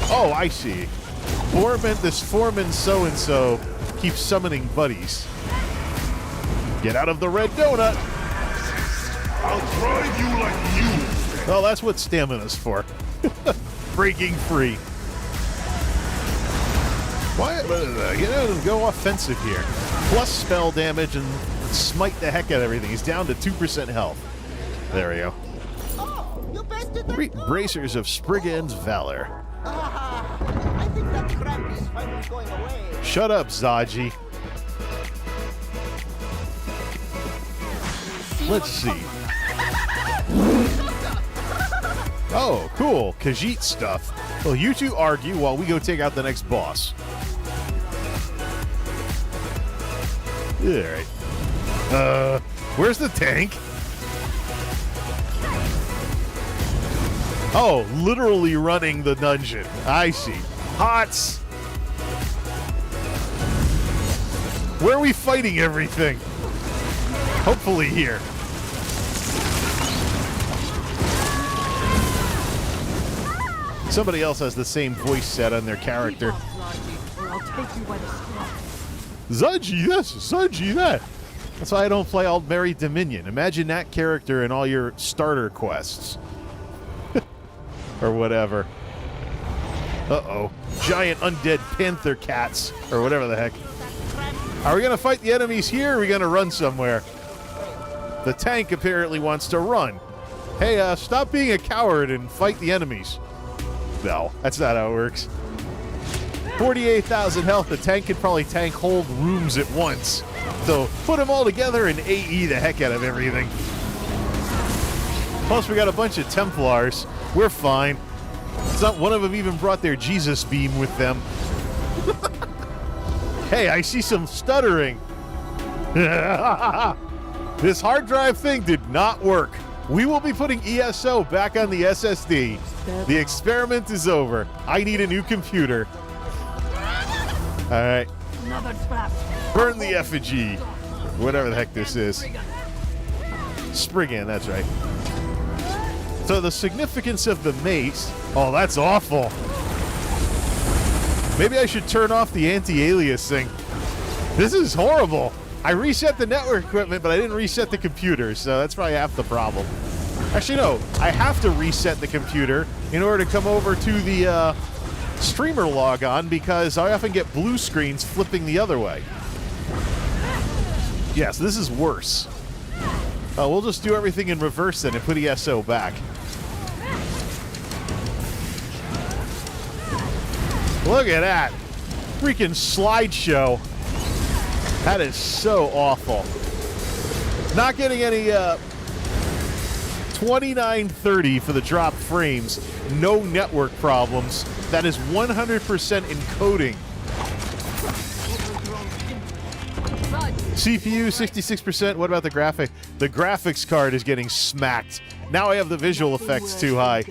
Oh, I see. This foreman so-and-so keeps summoning buddies. Get out of the red donut! I'll drive you like you. Well, that's what stamina's for. Breaking free. Why? Go offensive here. Plus spell damage and smite the heck out of everything. He's down to 2% health. There we go. Oh, you bested that. Great bracers of Spriggan's Valor. I think that crap is finally going away. Shut up, Zaji. Let's see. Oh, cool. Khajiit stuff. Well, you two argue while we go take out the next boss. Alright. Where's the tank? Oh, literally running the dungeon. I see. Hots! Where are we fighting everything? Hopefully here. Somebody else has the same voice set on their character. Zaji this, Zaji that. That's why I don't play Old Merry Dominion. Imagine that character in all your starter quests. Or whatever. Uh-oh. Giant undead panther cats. Or whatever the heck. Are we going to fight the enemies here, or are we going to run somewhere? The tank apparently wants to run. Hey, stop being a coward and fight the enemies. No, that's not how it works. 48,000 health. The tank could probably tank whole rooms at once. So put them all together and AE the heck out of everything. Plus, we got a bunch of Templars. We're fine. It's not one of them even brought their Jesus beam with them. Hey, I see some stuttering. This hard drive thing did not work. We will be putting ESO back on the SSD. The experiment is over. I need a new computer. All right. Burn the effigy. Whatever the heck this is. Spriggan, that's right. So the significance of the mace. Oh, that's awful. Maybe I should turn off the anti-aliasing. This is horrible. I reset the network equipment, but I didn't reset the computer, so that's probably half the problem. Actually, no. I have to reset the computer in order to come over to the streamer logon because I often get blue screens flipping the other way. Yes, this is worse. We'll just do everything in reverse then and put ESO back. Look at that. Freaking slideshow. That is so awful. Not getting any 2930 for the drop frames. No network problems. That is 100% encoding. CPU 66%. What about the graphic? The graphics card is getting smacked. Now I have the visual effects too high.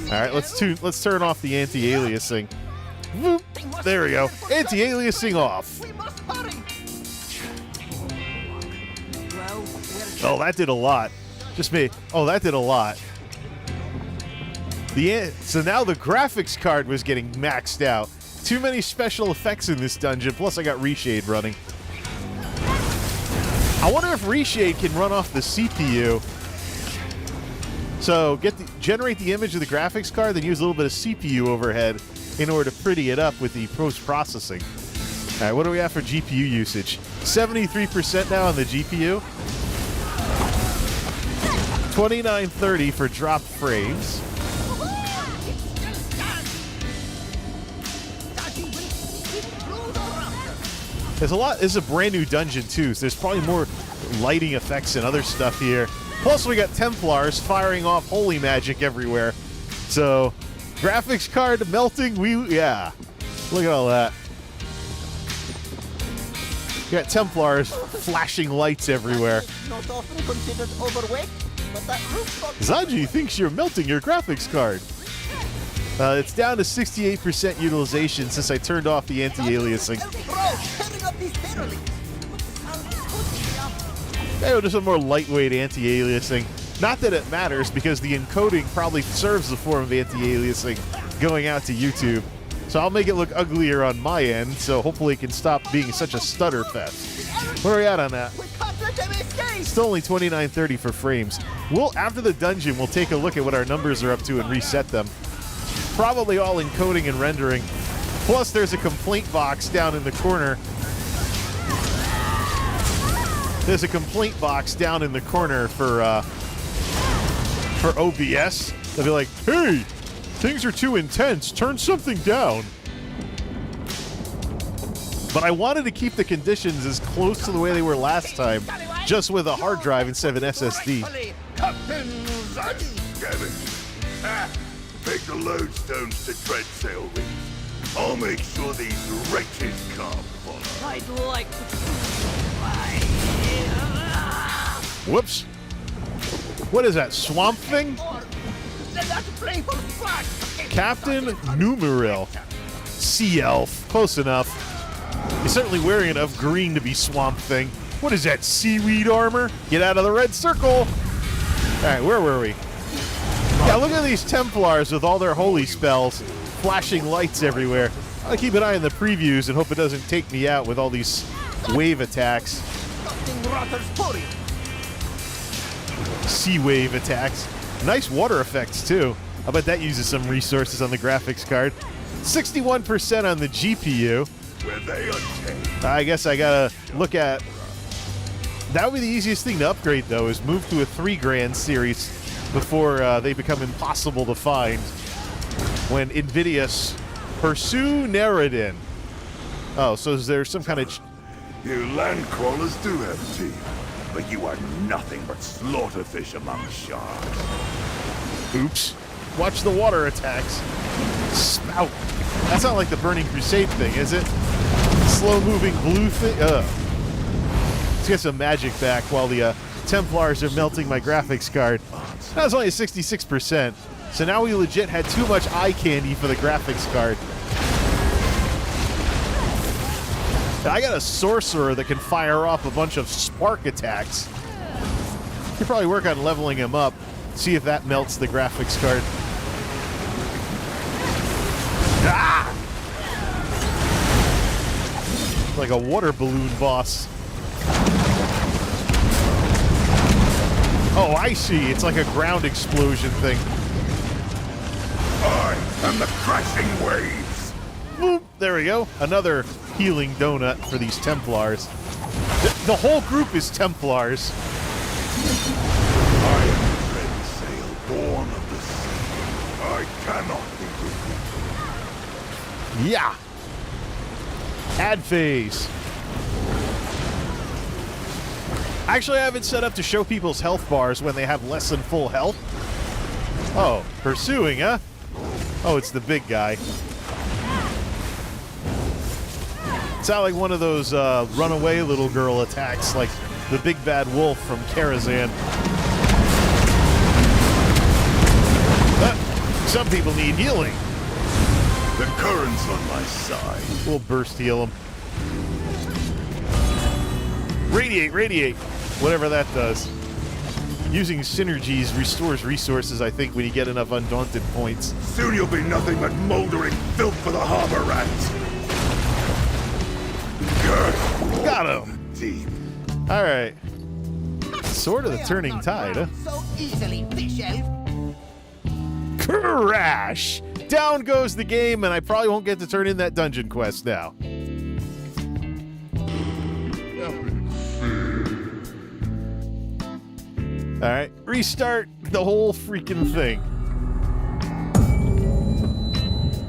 All right, let's turn off the anti-aliasing. Whoop. There we go. Anti-aliasing off. Oh, that did a lot. Just me. Oh, that did a lot. So now the graphics card was getting maxed out. Too many special effects in this dungeon. Plus, I got Reshade running. I wonder if Reshade can run off the CPU. So generate the image of the graphics card, then use a little bit of CPU overhead in order to pretty it up with the post-processing. All right, what do we have for GPU usage? 73% now on the GPU. 2930 for dropped frames. There's a lot. This is a brand new dungeon too, so there's probably more lighting effects and other stuff here. Plus, we got Templars firing off holy magic everywhere. So, graphics card melting. Yeah, look at all that. We got Templars flashing lights everywhere. Not often considered overweight, but that rooftop. Zanji thinks you're melting your graphics card. It's down to 68% utilization since I turned off the anti-aliasing. Hey, just a more lightweight anti-aliasing. Not that it matters, because the encoding probably serves the form of anti-aliasing going out to YouTube. So I'll make it look uglier on my end, so hopefully it can stop being such a stutter fest. Where are we at on that? Still only 2930 for frames. After the dungeon, we'll take a look at what our numbers are up to and reset them. Probably all encoding and rendering. Plus, there's a complaint box down in the corner. There's a complaint box down in the corner for OBS. They'll be like, hey, things are too intense. Turn something down. But I wanted to keep the conditions as close to the way they were last time, just with a hard drive instead of an SSD. Take the lodestones to Dreadsail Reef. I'll make sure these wretches can't follow. I'd like to Whoops. What is that, swamp thing? Captain Numeril. Sea Elf. Close enough. He's certainly wearing enough green to be Swamp Thing. What is that, seaweed armor? Get out of the red circle. All right, where were we? Yeah, look at these Templars with all their holy spells, flashing lights everywhere. I'll keep an eye on the previews and hope it doesn't take me out with all these wave attacks. Sea wave attacks. Nice water effects, too. I bet that uses some resources on the graphics card. 61% on the GPU. Where they are. I guess I gotta look at... That would be the easiest thing to upgrade, though, is move to a 3 grand series before they become impossible to find. When NVIDIA pursue Neridin. Oh, so is there some kind of... You land crawlers do have teeth, but you are nothing but slaughterfish among sharks. Oops. Watch the water attacks. Spout. That's not like the Burning Crusade thing, is it? Slow-moving blue thing? Let's get some magic back while the Templars are melting my graphics card. That was only 66%. So now we legit had too much eye candy for the graphics card. I got a sorcerer that can fire off a bunch of spark attacks. You could probably work on leveling him up. See if that melts the graphics card. Ah! Like a water balloon boss. Oh, I see. It's like a ground explosion thing. I am the crashing waves. Boop. There we go. Another healing donut for these Templars. The whole group is Templars. I am Dreadsail, born of the sea. I cannot be defeated. Yeah. Ad phase. Actually, I have it set up to show people's health bars when they have less than full health. Oh, pursuing, huh? Oh, it's the big guy. Sound like one of those runaway little girl attacks, like the big bad wolf from Karazhan. Some people need healing. The current's on my side. We'll burst heal him. Radiate, radiate. Whatever that does. Using synergies restores resources, I think, when you get enough Undaunted points. Soon you'll be nothing but moldering filth for the harbor rats. Got him. Deep. All right. Sort of the turning tide, huh? So easily, fish elf. Crash! Down goes the game, and I probably won't get to turn in that dungeon quest now. Alright, restart the whole freaking thing.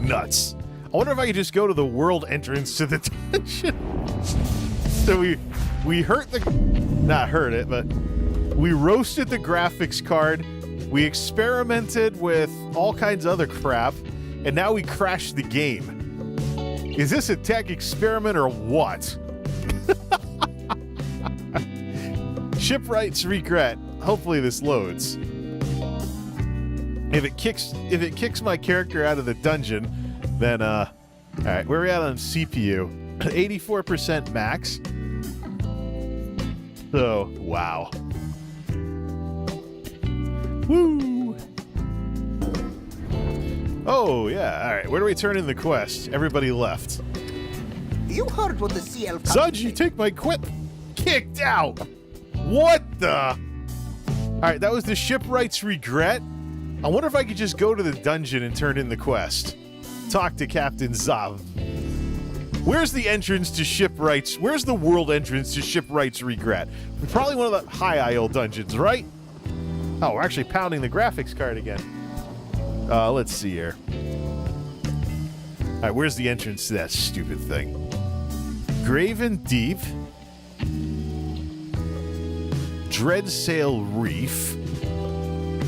Nuts. I wonder if I could just go to the world entrance to the dungeon. So we hurt the... Not hurt it, but we roasted the graphics card. We experimented with all kinds of other crap. And now we crashed the game. Is this a tech experiment or what? Shipwright's regret. Hopefully this loads. If it kicks my character out of the dungeon, then alright, where are we at on CPU? 84% max. Oh, wow. Woo! Oh, yeah, alright, where do we turn in the quest? Everybody left. You heard what the CL... Sudge, you take my kicked out! What the? Alright, that was the Shipwright's regret. I wonder if I could just go to the dungeon and turn in the quest. Talk to Captain Zav. Where's the entrance to Shipwright's... Where's the world entrance to Shipwright's regret? Probably one of the High Isle dungeons, right? Oh, we're actually pounding the graphics card again. Let's see here. Alright, where's the entrance to that stupid thing? Graven Deep. Dreadsail Reef.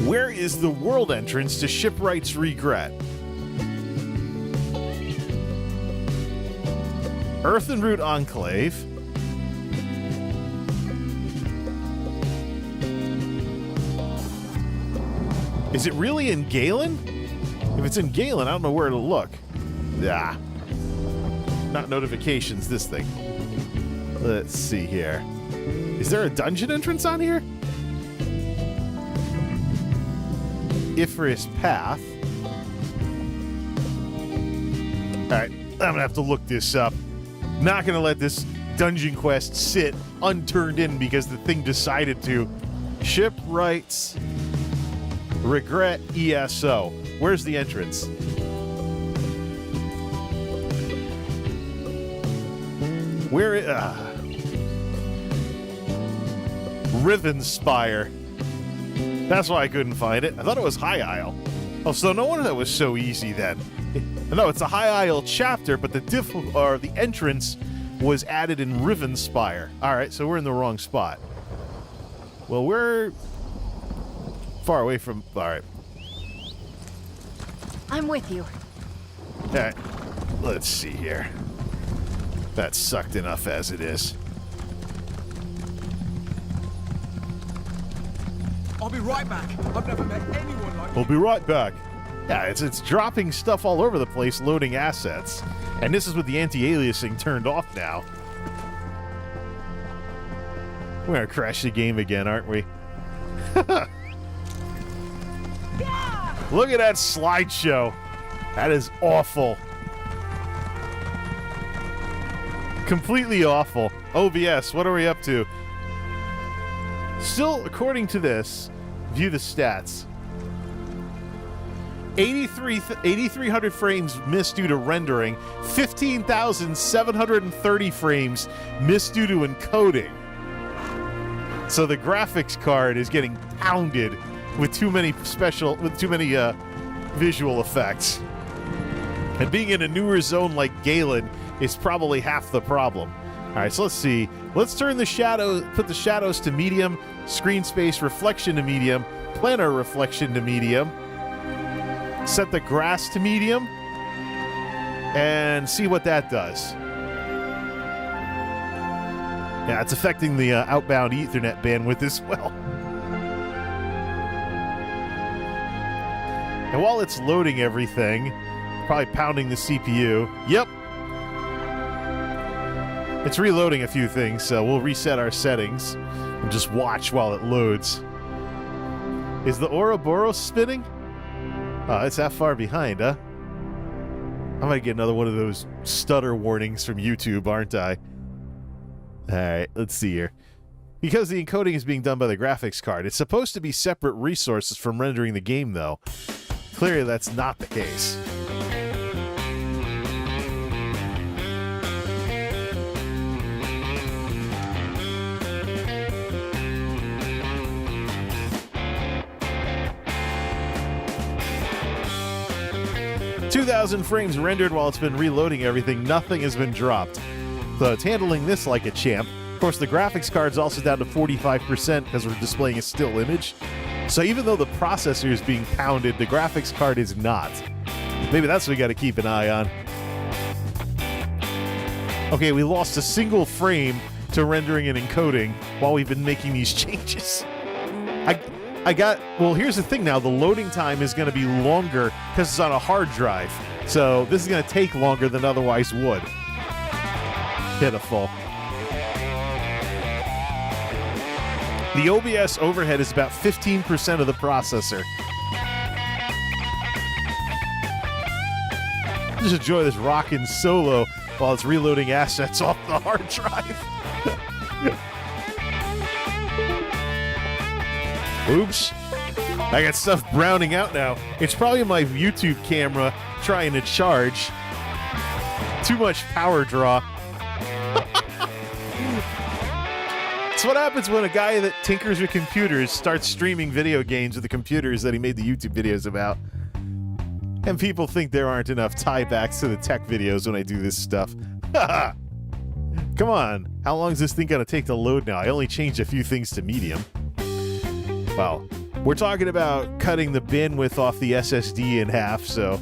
Where is the world entrance to Shipwright's regret? Earthenroot Enclave. Is it really in Galen? If it's in Galen, I don't know where to look. Ah. Not notifications, this thing. Let's see here. Is there a dungeon entrance on here? Ifris Path. Alright, I'm gonna have to look this up. Not gonna let this dungeon quest sit unturned in because the thing decided to. Shipwright's regret ESO. Where's the entrance? Where is... Rivenspire. That's why I couldn't find it. I thought it was High Isle. Oh, so no wonder that was so easy then. No, it's a High Isle chapter, but the entrance was added in Rivenspire. All right, so we're in the wrong spot. Well, we're far away from... All right. I'm with you. All right, let's see here. That sucked enough as it is. I'll be right back. I've never met anyone like We'll be right back. Yeah, it's dropping stuff all over the place, loading assets. And this is with the anti-aliasing turned off now. We're gonna crash the game again, aren't we? Look at that slideshow. That is awful. Completely awful. OBS, what are we up to? Still, according to this, view the stats. 8,300 frames missed due to rendering. 15,730 frames missed due to encoding. So the graphics card is getting pounded with too many visual effects. And being in a newer zone like Galen is probably half the problem. All right, so let's see. Let's turn the shadow, put the shadows to medium, screen space reflection to medium, planar reflection to medium, set the grass to medium, and see what that does. Yeah, it's affecting the outbound Ethernet bandwidth as well. And while it's loading everything, probably pounding the CPU. Yep. It's reloading a few things, so we'll reset our settings and just watch while it loads. Is the Ouroboros spinning? Oh, it's that far behind, huh? I might get another one of those stutter warnings from YouTube, aren't I? Alright, let's see here. Because the encoding is being done by the graphics card, it's supposed to be separate resources from rendering the game, though. Clearly, that's not the case. $2,000 frames rendered while it's been reloading everything. Nothing has been dropped. So it's handling this like a champ. Of course, the graphics card's also down to 45% because we're displaying a still image. So even though the processor is being pounded, the graphics card is not. Maybe that's what we got to keep an eye on. Okay, we lost a single frame to rendering and encoding while we've been making these changes. Well, here's the thing now. The loading time is going to be longer because it's on a hard drive. So this is going to take longer than otherwise would. Pitiful. The OBS overhead is about 15% of the processor. Just enjoy this rockin' solo while it's reloading assets off the hard drive. Oops. I got stuff browning out now. It's probably my YouTube camera trying to charge. Too much power draw. It's what happens when a guy that tinkers with computers starts streaming video games with the computers that he made the YouTube videos about. And people think there aren't enough tiebacks to the tech videos when I do this stuff. Come on. How long is this thing going to take to load now? I only changed a few things to medium. Well, we're talking about cutting the bandwidth off the SSD in half, so...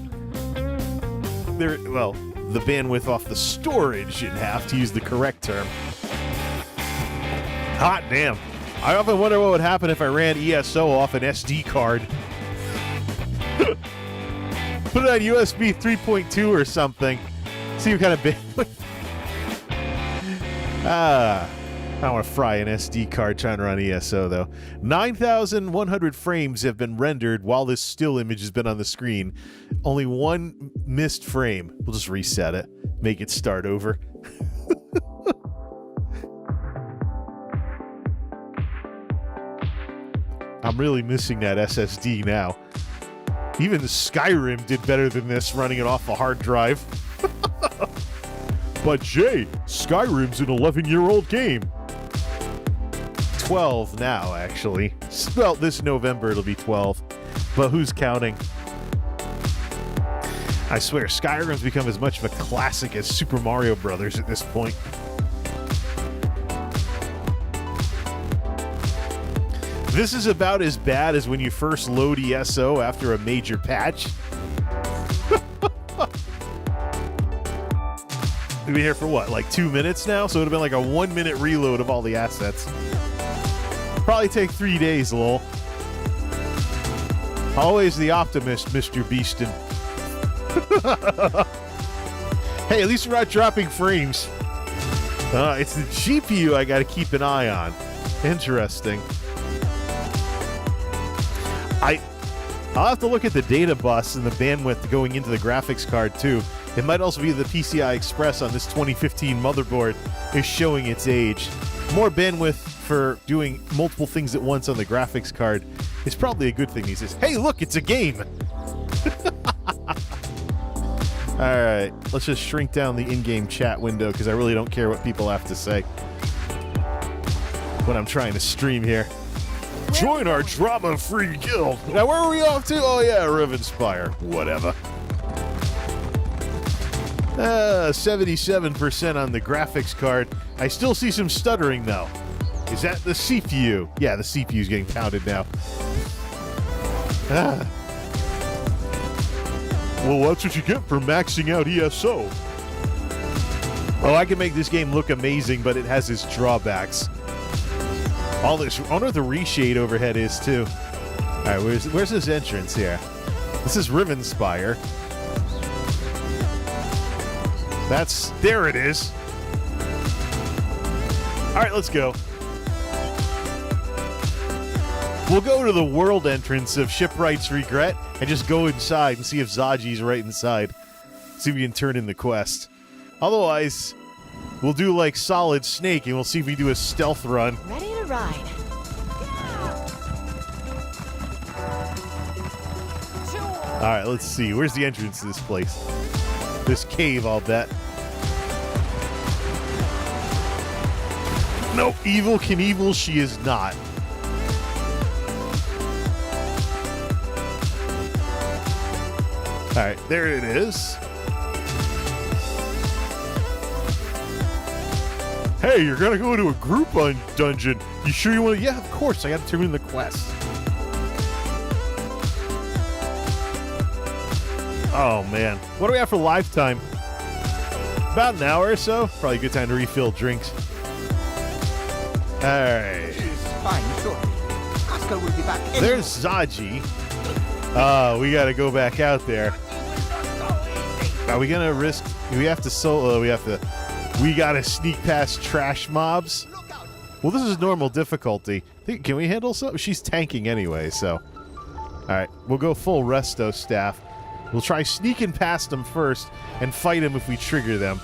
the bandwidth off the storage in half, to use the correct term. Hot damn. I often wonder what would happen if I ran ESO off an SD card. Put it on USB 3.2 or something. See what kind of bandwidth. I don't want to fry an SD card trying to run ESO, though. 9,100 frames have been rendered while this still image has been on the screen. Only one missed frame. We'll just reset it. Make it start over. I'm really missing that SSD now. Even the Skyrim did better than this running it off a hard drive. But Jay, Skyrim's an 11-year-old game. 12 now, actually. Well, this November it'll be 12. But who's counting? I swear, Skyrim's become as much of a classic as Super Mario Brothers at this point. This is about as bad as when you first load ESO after a major patch. We've been here for what, like 2 minutes now? So it would have been like a 1 minute reload of all the assets. Probably take 3 days, lol. Always the optimist, Mr. Beaston. Hey, at least we're not dropping frames. It's the GPU I got to keep an eye on. Interesting. I'll have to look at the data bus and the bandwidth going into the graphics card, too. It might also be the PCI Express on this 2015 motherboard is showing its age. More bandwidth for doing multiple things at once on the graphics card is probably a good thing. He says, hey, look, it's a game. All right, let's just shrink down the in-game chat window because I really don't care what people have to say when I'm trying to stream here. Join our drama-free guild. Now, where are we off to? Oh, yeah, Rivenspire. Whatever. 77% on the graphics card. I still see some stuttering, though. Is that the CPU? Yeah, the CPU's getting pounded now. Well, that's what you get for maxing out ESO. Oh, I can make this game look amazing, but it has its drawbacks. All this, I wonder what the reshade overhead is, too. All right, where's this entrance here? This is Rivenspire. There it is. All right, let's go. We'll go to the world entrance of Shipwright's Regret and just go inside and see if Zaji's right inside. See if we can turn in the quest. Otherwise, we'll do like Solid Snake and we'll see if we do a stealth run. Ready to ride. All right, let's see. Where's the entrance to this place? This cave, I'll bet. Nope, Evil Knievel, she is not. All right, there it is. Hey, you're gonna go into a group dungeon. You sure you want to? Yeah, of course. I got to turn in the quest. Oh man, what do we have for lifetime? About an hour or so. Probably a good time to refill drinks. All right. Fine, sure. Oscar will be back. There's Zaji. We got to go back out there. Are we gonna risk? We have to solo. We gotta sneak past trash mobs. Well, this is normal difficulty. Can we handle something? She's tanking anyway, so. All right, we'll go full resto staff. We'll try sneaking past them first and fight them if we trigger them.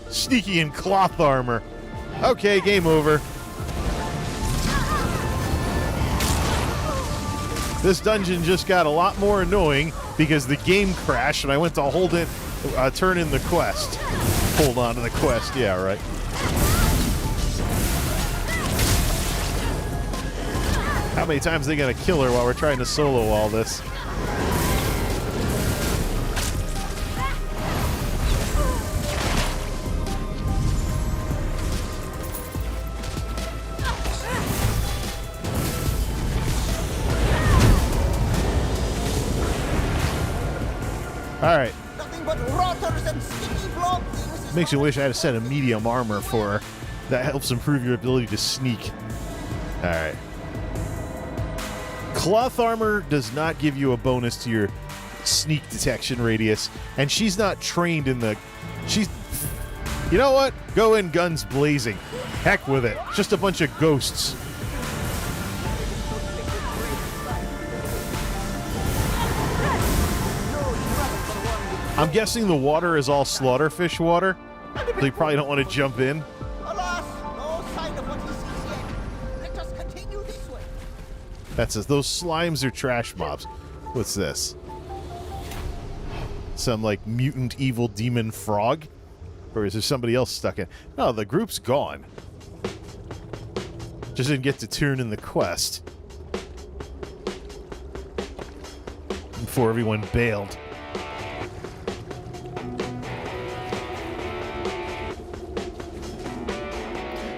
Sneaky in cloth armor. Okay, game over. This dungeon just got a lot more annoying because the game crashed and I went to turn in the quest. Hold on to the quest, yeah, right. How many times are they gonna kill her while we're trying to solo all this? All right. Nothing but rotters and sticky blob things. Makes you wish I had a set of medium armor for her. That helps improve your ability to sneak. All right. Cloth armor does not give you a bonus to your sneak detection radius, and she's not trained in the... You know what? Go in guns blazing. Heck with it. Just a bunch of ghosts. I'm guessing the water is all slaughterfish water, so you probably don't want to jump in. Alas, no sign of what he sees yet. Let us continue this way. That's it. Those slimes are trash mobs. What's this? Some, like, mutant evil demon frog? Or is there somebody else stuck in? No, the group's gone. Just didn't get to turn in the quest. Before everyone bailed.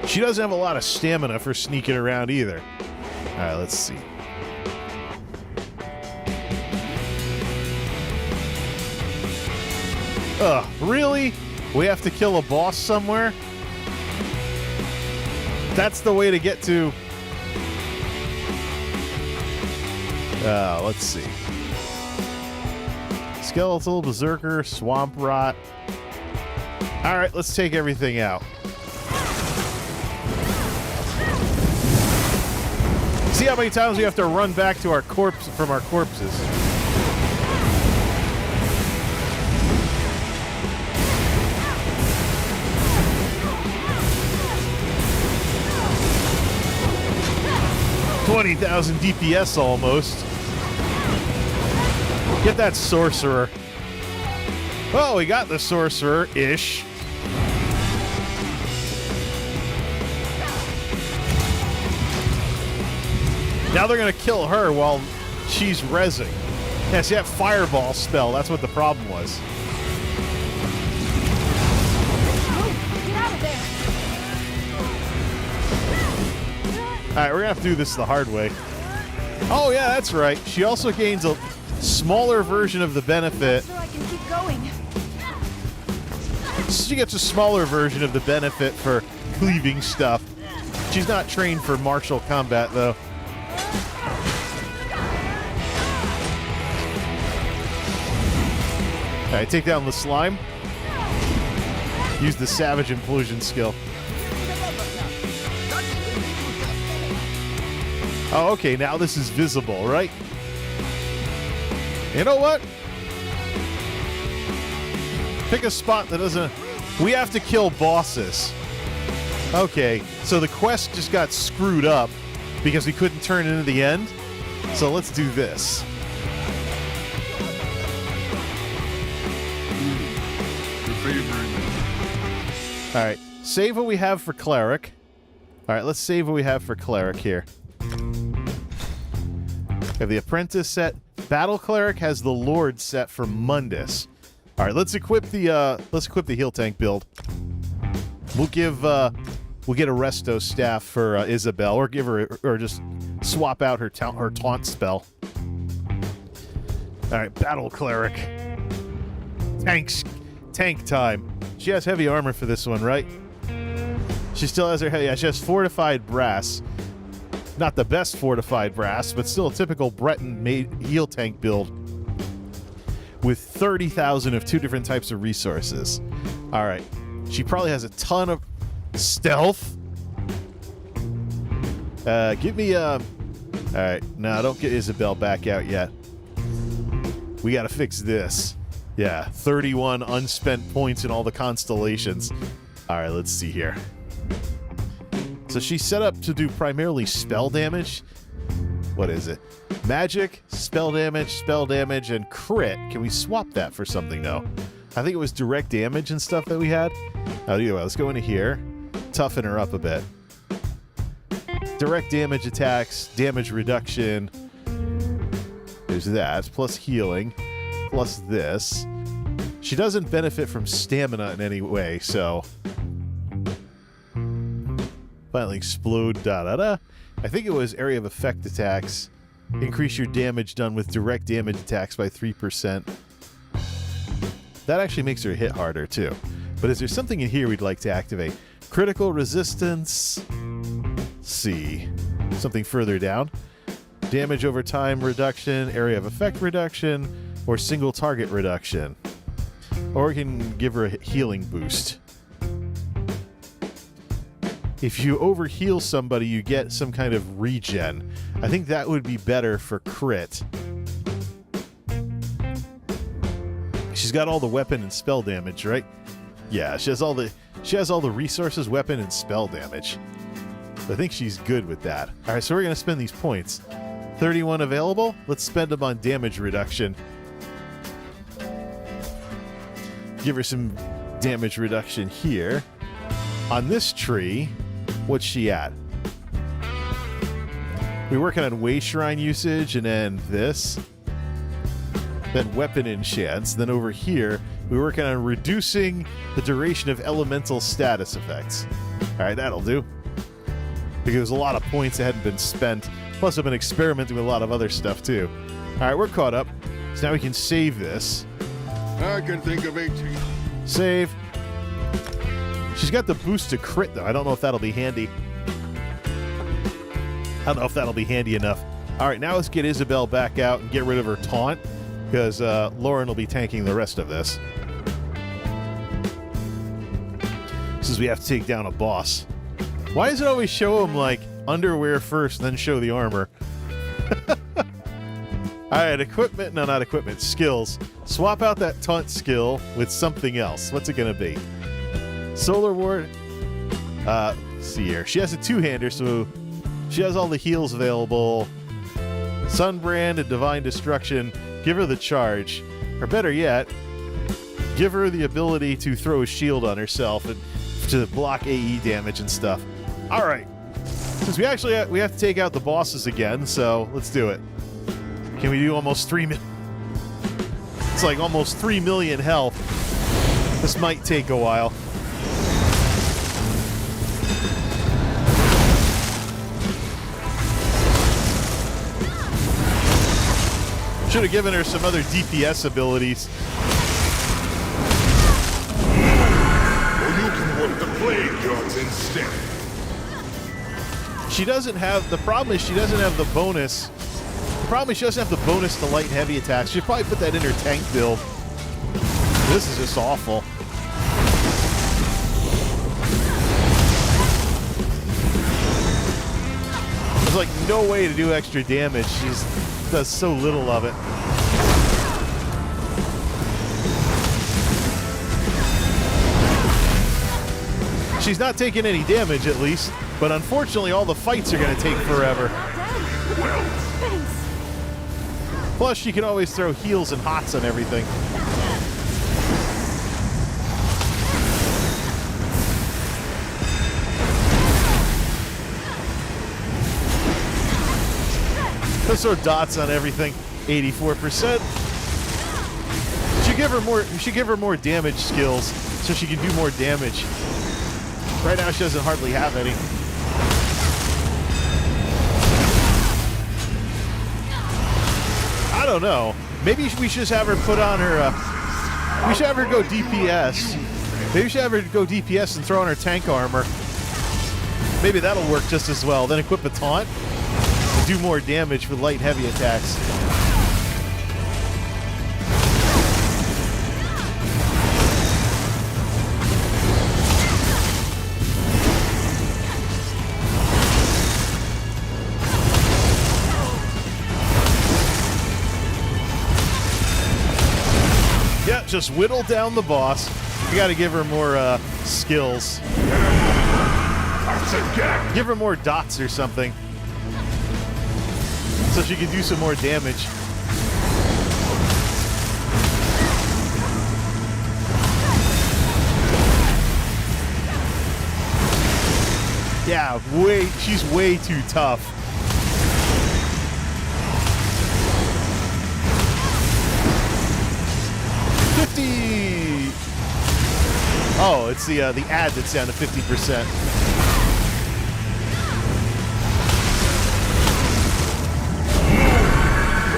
She doesn't have a lot of stamina for sneaking around either. All right, let's see. Ugh, really? We have to kill a boss somewhere? That's the way to get to... let's see. Skeletal, Berserker, Swamp Rot. All right, let's take everything out. See how many times we have to run back to our corpse from our corpses. $20,000 DPS almost. Get that sorcerer. Well, we got the sorcerer-ish. Now they're going to kill her while she's rezzing. Yeah, see that fireball spell. That's what the problem was. Get out of there! Alright, we're going to have to do this the hard way. Oh, yeah, that's right. She also gains a smaller version of the benefit. So I can keep going. She gets a smaller version of the benefit for cleaving stuff. She's not trained for martial combat, though. Alright, take down the slime. Use the Savage Implosion skill. Oh, okay, now this is visible, right? You know what? Pick a spot that doesn't... We have to kill bosses. Okay, so the quest just got screwed up because we couldn't turn into the end. So let's do this. All right, save what we have for Cleric. All right, let's save what we have for Cleric here. We have the Apprentice set. Battle Cleric has the Lord set for Mundus. All right, let's equip the heal tank build. We'll get a Resto staff for Isabel, or give her, or just swap out her taunt spell. All right, Battle Cleric. Tank time. She has heavy armor for this one, right? She still has her heavy. Yeah, she has fortified brass. Not the best fortified brass, but still a typical Breton-made heal tank build with 30,000 of 2 different types of resources. All right. She probably has a ton of stealth. Give me all right, no, don't get Isabel back out yet. We got to fix this. Yeah, 31 unspent points in all the constellations. All right, let's see here. So she's set up to do primarily spell damage. What is it? Magic, spell damage, and crit. Can we swap that for something, though? I think it was direct damage and stuff that we had. Either way, let's go into here. Toughen her up a bit. Direct damage attacks, damage reduction. There's that, plus healing, plus this. She doesn't benefit from stamina in any way, so... Finally explode, da-da-da. I think it was area of effect attacks. Increase your damage done with direct damage attacks by 3%. That actually makes her hit harder, too. But is there something in here we'd like to activate? Critical resistance... C. Something further down. Damage over time reduction, area of effect reduction, or single target reduction. Or we can give her a healing boost. If you overheal somebody, you get some kind of regen. I think that would be better for crit. She's got all the weapon and spell damage, right? Yeah, she has all the resources, weapon, and spell damage. I think she's good with that. All right, so we're going to spend these points. 31 available. Let's spend them on damage reduction. Give her some damage reduction here. On this tree, what's she at? We're working on Way Shrine usage, and then this. Then weapon enchants. Then over here, we're working on reducing the duration of elemental status effects. All right, that'll do. Because there's a lot of points that hadn't been spent. Plus, I've been experimenting with a lot of other stuff, too. All right, we're caught up. So now we can save this. I can think of 18. Save. She's got the boost to crit, though. I don't know if that'll be handy. I don't know if that'll be handy enough. All right, now let's get Isabel back out and get rid of her taunt, because Lauren will be tanking the rest of this. Since we have to take down a boss. Why does it always show him, like, underwear first, then show the armor? Alright, equipment. No, not equipment. Skills. Swap out that taunt skill with something else. What's it going to be? Solar Ward. Let's see here. She has a two-hander, so she has all the heals available. Sunbrand and Divine Destruction. Give her the charge. Or better yet, give her the ability to throw a shield on herself and to block AE damage and stuff. All right. Since we have to take out the bosses again, so let's do it. Can we do almost 3 million? It's like almost 3 million health. This might take a while. Should have given her some other DPS abilities. Or you can work the blade guards instead. She doesn't have... The problem is she doesn't have the bonus. The problem is she doesn't have the bonus to light and heavy attacks. She'll probably put that in her tank build. This is just awful. There's like no way to do extra damage. She does so little of it. She's not taking any damage, at least. But unfortunately, all the fights are going to take forever. Plus, she can always throw heals and hots on everything. Let's throw dots on everything. 84%. You should give her more damage skills so she can do more damage. Right now she doesn't hardly have any. I don't know. Maybe we should just have her put on her we should have her go DPS. Maybe we should have her go DPS and throw on her tank armor. Maybe that'll work just as well. Then equip a taunt and do more damage with light and heavy attacks. Just whittle down the boss. You got to give her more skills. Give her more dots or something, so she can do some more damage. Yeah, she's way too tough. Oh, it's the ad that's down to 50%.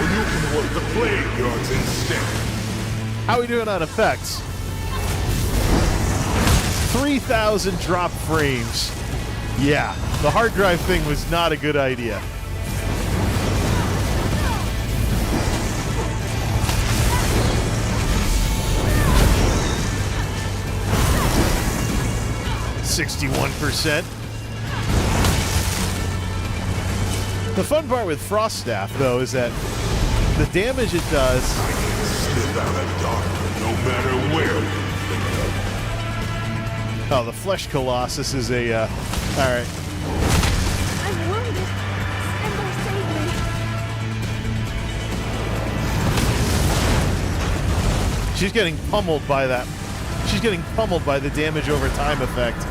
You can work the flame yards instead. How are we doing on effects? 3,000 drop frames. Yeah, the hard drive thing was not a good idea. %. The fun part with Frost Staff, though, is that the damage it does. Slip out of dark, no matter where. Oh, the Flesh Colossus is a. All right. I'm wounded. Endo, save me. She's getting pummeled by that. She's getting pummeled by the damage over time effect.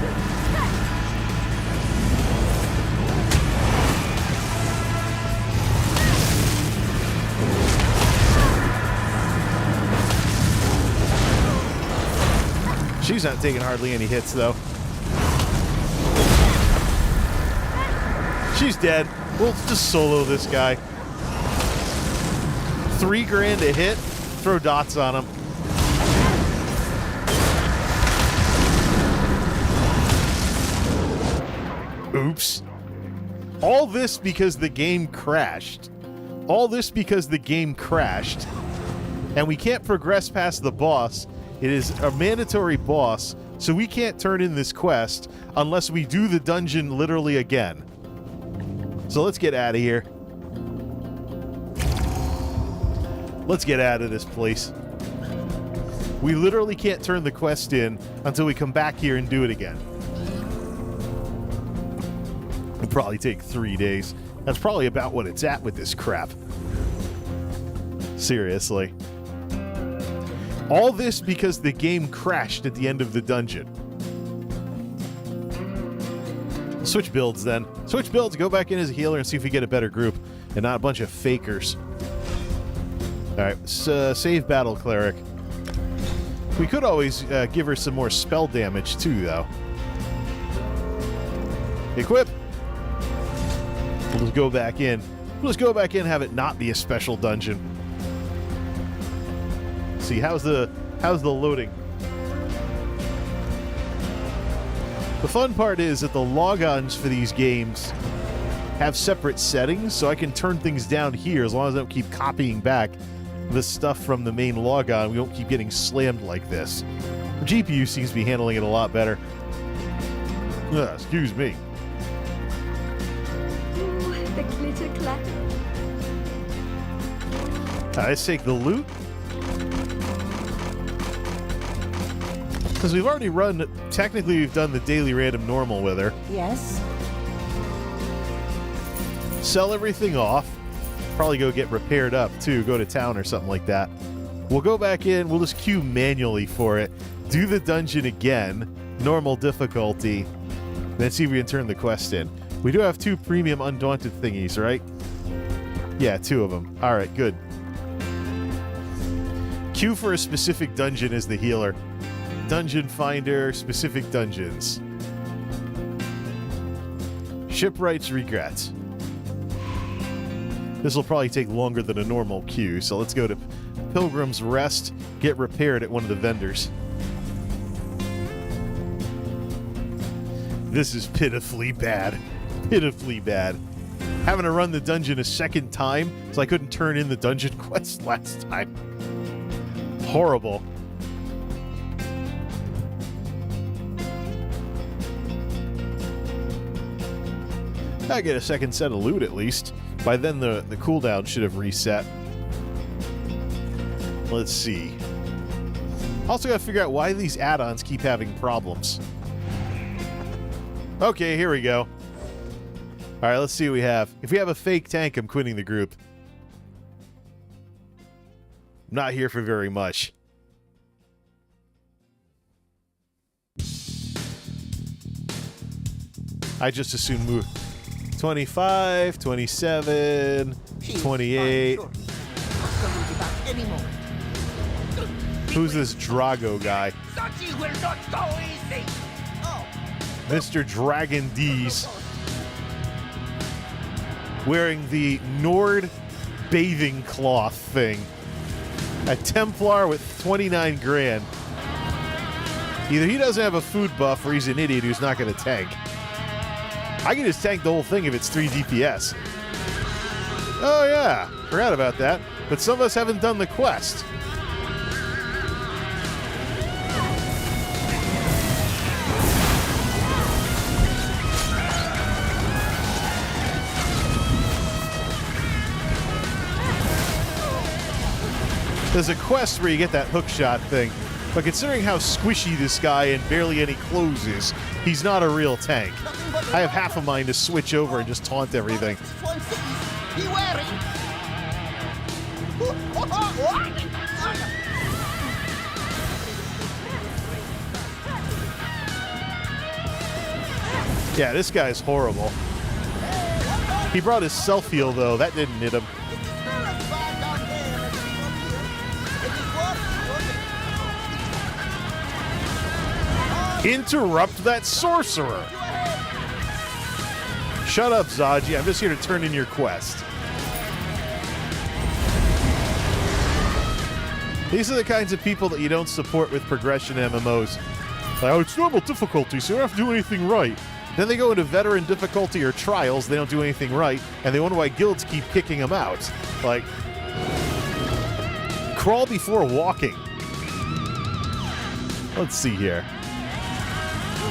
She's not taking hardly any hits, though. She's dead. We'll just solo this guy. $3,000 a hit. Throw dots on him. Oops. All this because the game crashed. All this because the game crashed. And we can't progress past the boss. It is a mandatory boss, so we can't turn in this quest unless we do the dungeon literally again. So let's get out of here. Let's get out of this place. We literally can't turn the quest in until we come back here and do it again. It'll probably take 3 days. That's probably about what it's at with this crap. Seriously. All this because the game crashed at the end of the dungeon. Switch builds then. Switch builds, go back in as a healer and see if we get a better group and not a bunch of fakers. Alright, save Battle Cleric. We could always give her some more spell damage too, though. Equip. We'll just go back in. We'll just go back in and have it not be a special dungeon. See, how's the loading? The fun part is that the logons for these games have separate settings, so I can turn things down here as long as I don't keep copying back the stuff from the main logon. We don't keep getting slammed like this. The GPU seems to be handling it a lot better. Excuse me. Ooh, the glitter clatter. Let's take the loot. Because we've already run, technically we've done the daily random normal with her. Yes. Sell everything off. Probably go get repaired up too, go to town or something like that. We'll go back in, we'll just queue manually for it. Do the dungeon again, normal difficulty, then see if we can turn the quest in. We do have 2 premium undaunted thingies, right? Yeah, 2 of them. Alright, good. Queue for a specific dungeon as the healer. Dungeon finder, specific dungeons. Shipwright's regrets. This will probably take longer than a normal queue, so let's go to Pilgrim's Rest, get repaired at one of the vendors. This is pitifully bad. Pitifully bad. Having to run the dungeon a second time, so I couldn't turn in the dungeon quest last time. Horrible. I get a second set of loot at least. By then the cooldown should have reset. Let's see. Also gotta figure out why these add-ons keep having problems. Okay, here we go. Alright, let's see what we have. If we have a fake tank, I'm quitting the group. I'm not here for very much. I just assume move. 25, 27, 28. Who's this Drago guy? Mr. Dragon D's. Wearing the Nord bathing cloth thing. A Templar with 29 grand. Either he doesn't have a food buff or he's an idiot who's not going to tank. I can just tank the whole thing if it's 3 DPS. Oh yeah, forgot about that. But some of us haven't done the quest. There's a quest where you get that hook shot thing. But considering how squishy this guy and barely any clothes is, he's not a real tank. I have half a mind to switch over and just taunt everything. Yeah, this guy's horrible. He brought his self-heal, though. That didn't hit him. Interrupt that sorcerer! Shut up, Zaji. I'm just here to turn in your quest. These are the kinds of people that you don't support with progression MMOs. Like, oh, it's normal difficulty, so you don't have to do anything right. Then they go into veteran difficulty or trials, they don't do anything right, and they wonder why guilds keep kicking them out. Like, crawl before walking. Let's see here.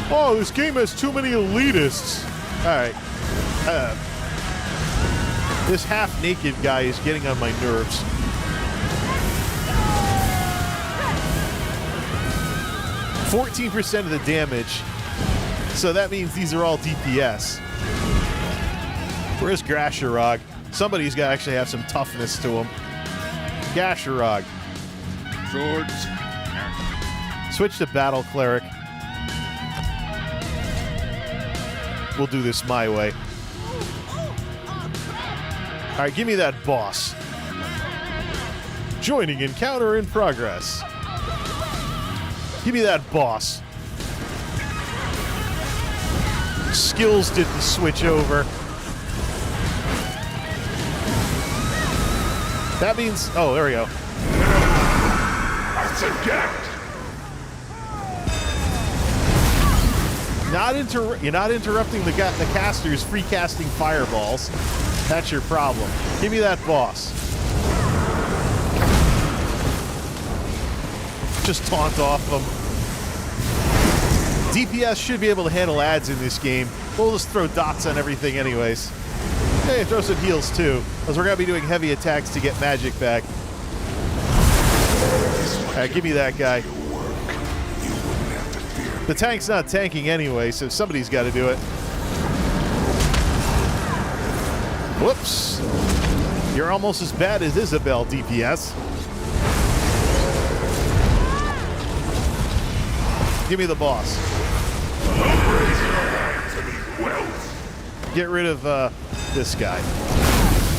Oh, this game has too many elitists. Alright. This half-naked guy is getting on my nerves. %, of the damage. So that means these are all DPS. Where's Grasharog? Somebody's got to actually have some toughness to him. Gasharog. Swords. Switch to Battle Cleric. We'll do this my way. Alright, give me that boss. Joining encounter in progress. Give me that boss. Skills didn't switch over. That means... Oh, there we go. That's a get. You're not interrupting the casters free casting fireballs. That's your problem. Give me that boss. Just taunt off them. DPS should be able to handle ads in this game. We'll just throw dots on everything anyways. Hey, throw some heals too, because we're going to be doing heavy attacks to get magic back. Alright, give me that guy. You will never The tank's not tanking anyway, so somebody's got to do it. Whoops. You're almost as bad as Isabel, DPS. Give me the boss. Get rid of this guy.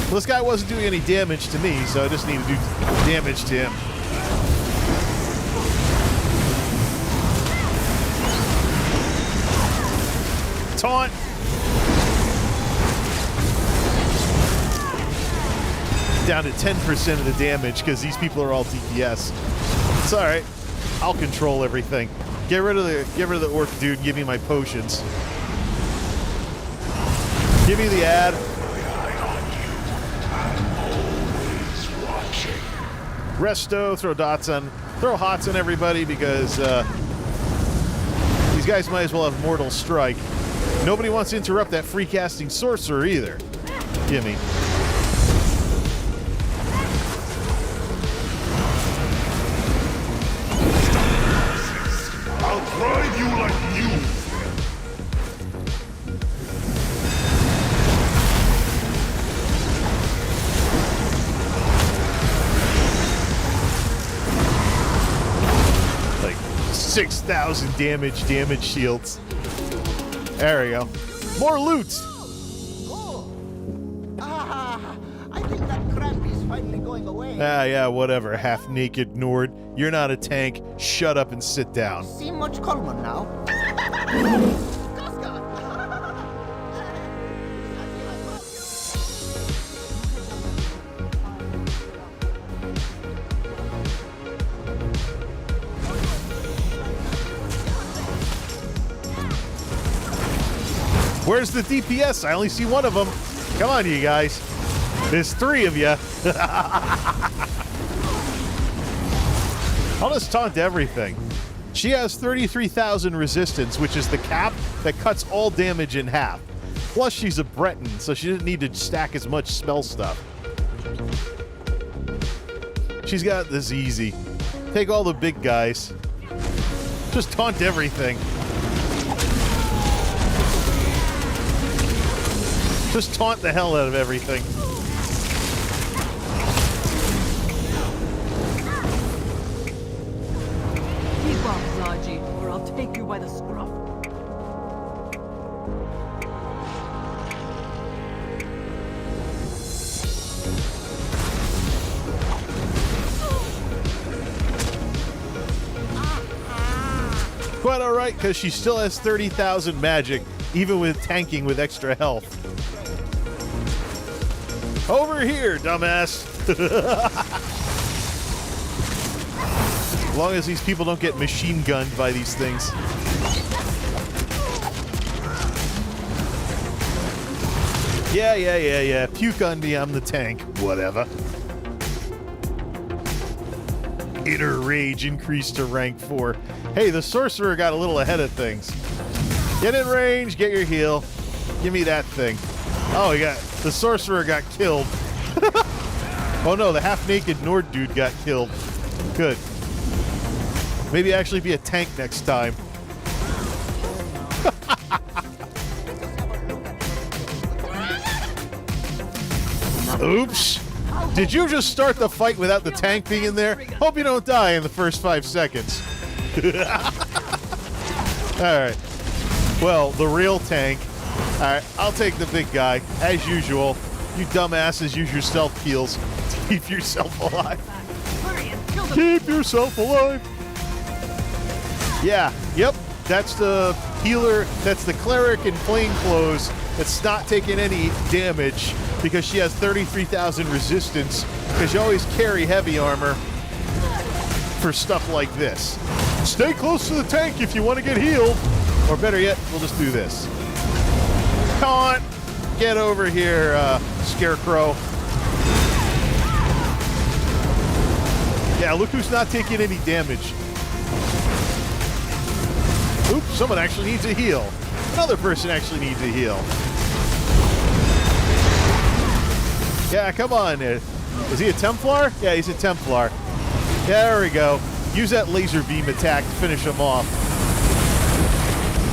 Well, this guy wasn't doing any damage to me, so I just need to do damage to him. Taunt. Down to 10% of the damage because these people are all DPS. It's all right. I'll control everything. Get rid of the orc dude and give me my potions. Give me the ad. Resto, throw hots on everybody because these guys might as well have Mortal Strike. Nobody wants to interrupt that free casting sorcerer either. Gimme. I'll drive you like you. Like 6,000 damage shields. There we go. More loot. Oh. I think that crap is finally going away. Yeah, whatever. Half-naked Nord. You're not a tank. Shut up and sit down. Seem much calmer now. Where's the DPS? I only see one of them. Come on, you guys. There's 3 of you. I'll just taunt everything. She has 33,000 resistance, which is the cap that cuts all damage in half. Plus, she's a Breton, so she didn't need to stack as much spell stuff. She's got this easy. Take all the big guys. Just taunt everything. Just taunt the hell out of everything. Keep up, Zaji, or I'll take you by the scruff. Quite alright, because she still has 30,000 magic, even with tanking with extra health. Over here, dumbass! As long as these people don't get machine gunned by these things. Yeah. Puke on me, I'm the tank. Whatever. Inner Rage increased to rank 4. Hey, the sorcerer got a little ahead of things. Get in range, get your heal. Give me that thing. Oh, the sorcerer got killed. Oh no, the half-naked Nord dude got killed. Good. Maybe actually be a tank next time. Oops. Did you just start the fight without the tank being in there? Hope you don't die in the first 5 seconds. Alright. Well, the real tank. Alright, I'll take the big guy. As usual. You dumbasses use your stealth heals to keep yourself alive. Keep yourself alive. Yeah, yep. That's the healer. That's the cleric in plain clothes that's not taking any damage because she has 33,000 resistance because you always carry heavy armor for stuff like this. Stay close to the tank if you want to get healed. Or better yet, we'll just do this. Taunt! Get over here, Scarecrow. Yeah, look who's not taking any damage. Oops, someone actually needs a heal. Another person actually needs a heal. Yeah, come on. Is he a Templar? Yeah, he's a Templar. Yeah, there we go. Use that laser beam attack to finish him off.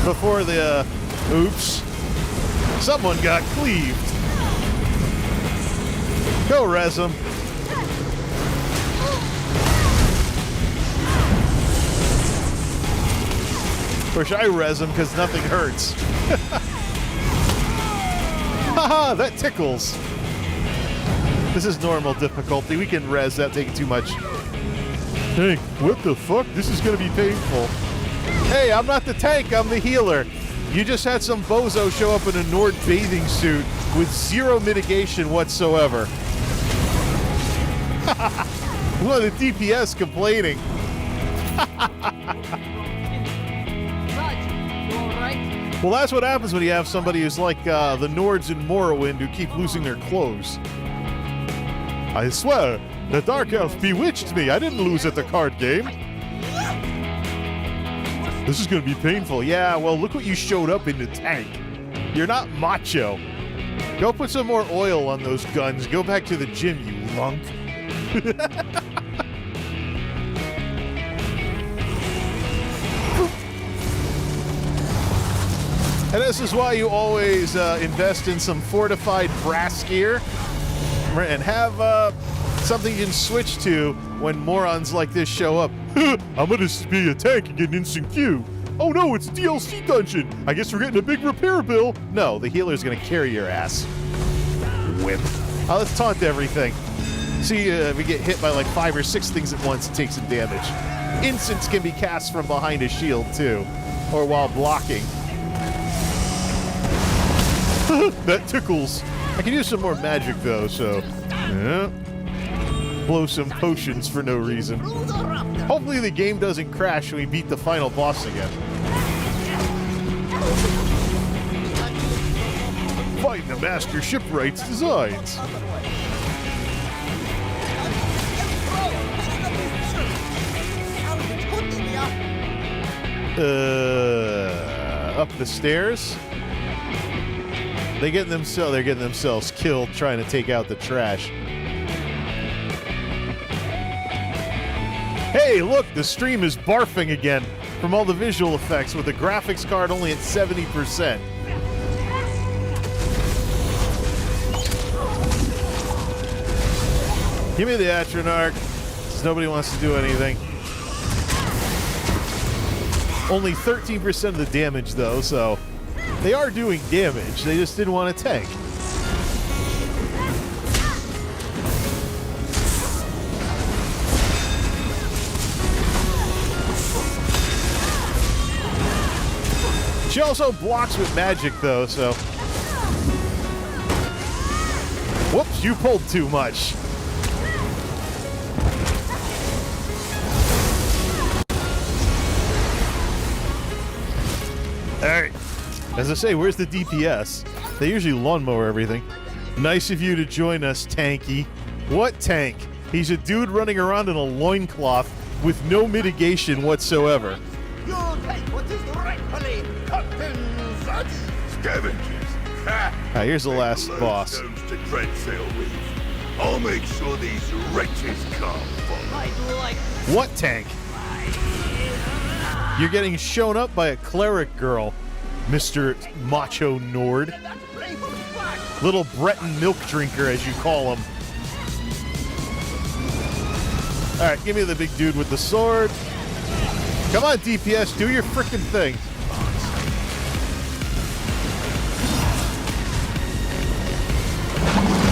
before the, oops. Someone got cleaved. Go res him. Wish I res him because nothing hurts. Haha, that tickles. This is normal difficulty. We can res that taking too much. Hey, what the fuck? This is gonna be painful. Hey, I'm not the tank, I'm the healer. You just had some bozo show up in a Nord bathing suit with zero mitigation whatsoever. One of the DPS complaining. Well, that's what happens when you have somebody who's like the Nords in Morrowind who keep losing their clothes. I swear, the Dark Elf bewitched me. I didn't lose at the card game. This is going to be painful. Yeah, well, look what you showed up in the tank. You're not macho. Go put some more oil on those guns. Go back to the gym, you lunk. And this is why you always invest in some fortified brass gear and have something you can switch to when morons like this show up. I'm gonna be a tank and get an instant queue. Oh no, it's a DLC dungeon. I guess we're getting a big repair bill. No, the healer's gonna carry your ass. Whip. Oh, let's taunt everything. See if we get hit by like 5 or 6 things at once and take some damage. Instants can be cast from behind a shield too, or while blocking. That tickles. I can use some more magic though, so yeah. Blow some potions for no reason. Hopefully the game doesn't crash when we beat the final boss again. Find the master Shipwright's designs. Up the stairs. They're getting themselves killed trying to take out the trash. Hey, look, the stream is barfing again from all the visual effects with the graphics card only at 70%. Give me the Atronarch, because nobody wants to do anything. Only 13% of the damage, though, so they are doing damage. They just didn't want to tank. She also blocks with magic, though, so... Whoops, you pulled too much. Alright. As I say, where's the DPS? They usually lawnmower everything. Nice of you to join us, Tanky. What tank? He's a dude running around in a loincloth with no mitigation whatsoever. You'll take what is rightfully Captain's Scavengers. Alright, here's the last boss. Stones to Dreadsail with. I'll make sure these wretches come for me. What tank? You're getting shown up by a cleric girl, Mr. Macho Nord. Little Breton milk drinker, as you call him. Alright, give me the big dude with the sword. Come on, DPS, do your frickin' thing.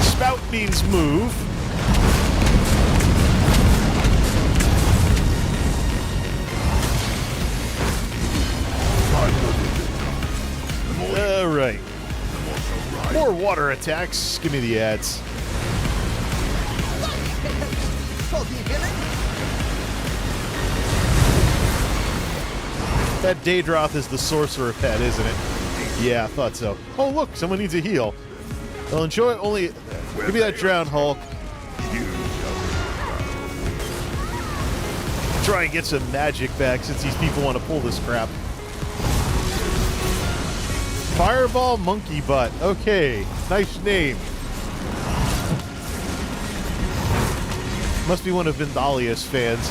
Spout means move. Alright. More water attacks. Give me the ads. That Daedroth is the sorcerer pet, isn't it? Yeah, I thought so. Oh, look, someone needs a heal. Well, enjoy only... Give me that Drown Hulk. Try and get some magic back since these people want to pull this crap. Fireball Monkey Butt. Okay, nice name. Must be one of Vindalia's fans.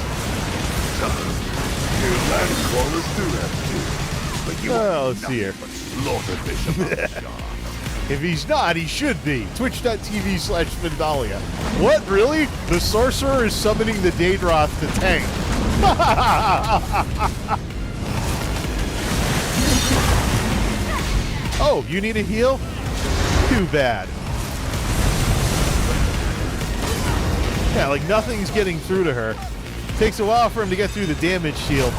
You land crawlers do have to. But you are let's see here. nothing but slaughterfish among sharks. If he's not, he should be. Twitch.tv/Mindalia. What, really? The sorcerer is summoning the Daedroth to tank. Oh, you need a heal? Too bad. Yeah, like nothing's getting through to her. Takes a while for him to get through the damage shield.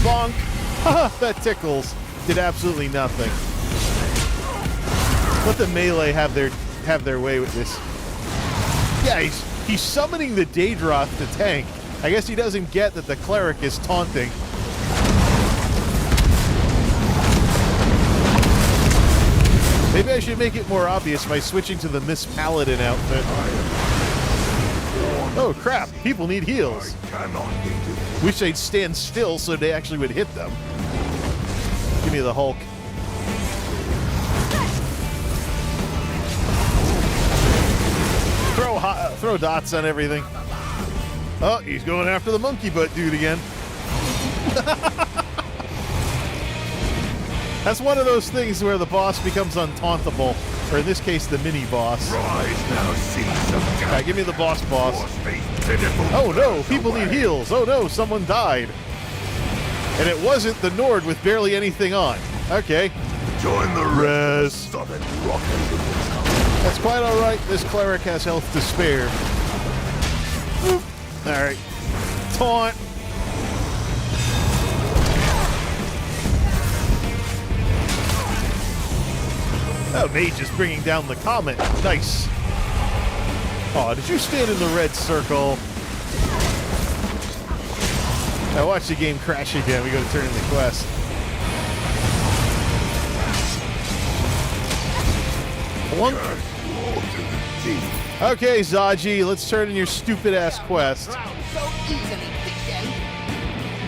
Bonk! Haha, that tickles. Did absolutely nothing. Let the melee have their way with this. Yeah, he's summoning the Daedroth to tank. I guess he doesn't get that the cleric is taunting. Maybe I should make it more obvious by switching to the Miss Paladin outfit. Oh crap, people need heals. Wish they'd stand still so they actually would hit them. Give me the Hulk. Throw dots on everything. Oh, he's going after the monkey butt dude again. That's one of those things where the boss becomes untauntable, or in this case, the mini-boss. Rise now, see some death. Alright, give me the boss. Oh no, people need heals. Oh no, someone died. And it wasn't the Nord with barely anything on. Okay. Join the rest. That's quite alright. This cleric has health to spare. Alright. Taunt. Oh, mage is bringing down the comet. Nice. Oh, did you stand in the red circle? I watched the game crash again. We got to turn in the quest. Plunk. Okay, Zaji, let's turn in your stupid-ass quest.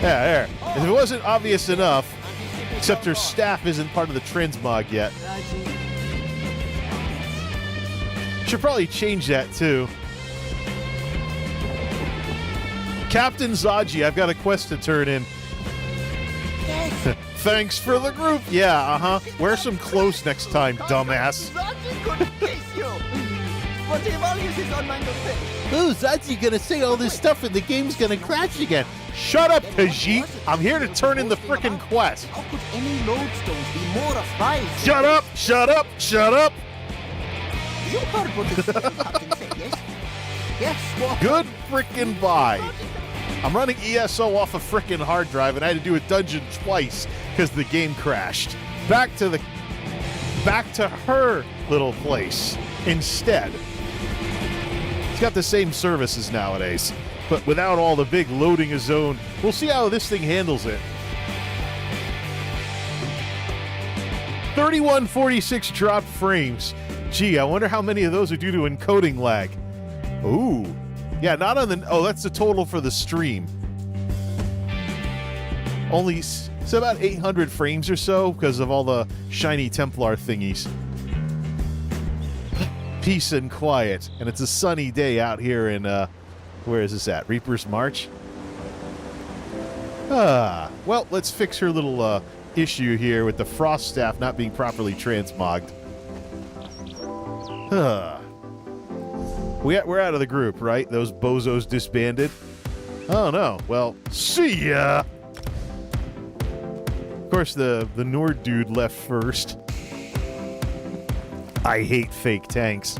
Yeah, there. If it wasn't obvious enough, except her staff isn't part of the transmog yet. Should probably change that, too. Captain Zaji, I've got a quest to turn in. Yes. Thanks for the group. Yeah, uh-huh. Wear some clothes next time, dumbass. Zaji could kiss you. But he values his own mind of things. Oh, Zaji gonna say all this stuff and the game's gonna crash again. Shut up, Khajiit. I'm here to turn in the frickin' quest. How could any lodestones be more afraid? Shut up! Shut up! Shut up! You heard what the captain said, yes? Yes, what? Good frickin' bye. I'm running ESO off a frickin' hard drive and I had to do a dungeon twice because the game crashed. Back to her little place instead. It's got the same services nowadays, but without all the big loading a zone. We'll see how this thing handles it. 3146 dropped frames. Gee, I wonder how many of those are due to encoding lag. Ooh. Yeah, not on the... Oh, that's the total for the stream. Only... It's about 800 frames or so because of all the shiny Templar thingies. Peace and quiet. And it's a sunny day out here in... where is this at? Reaper's March? Well, let's fix her little issue here with the frost staff not being properly transmogged. We're out of the group, right? Those bozos disbanded? Oh, no. Well, see ya! Of course, the Nord dude left first. I hate fake tanks.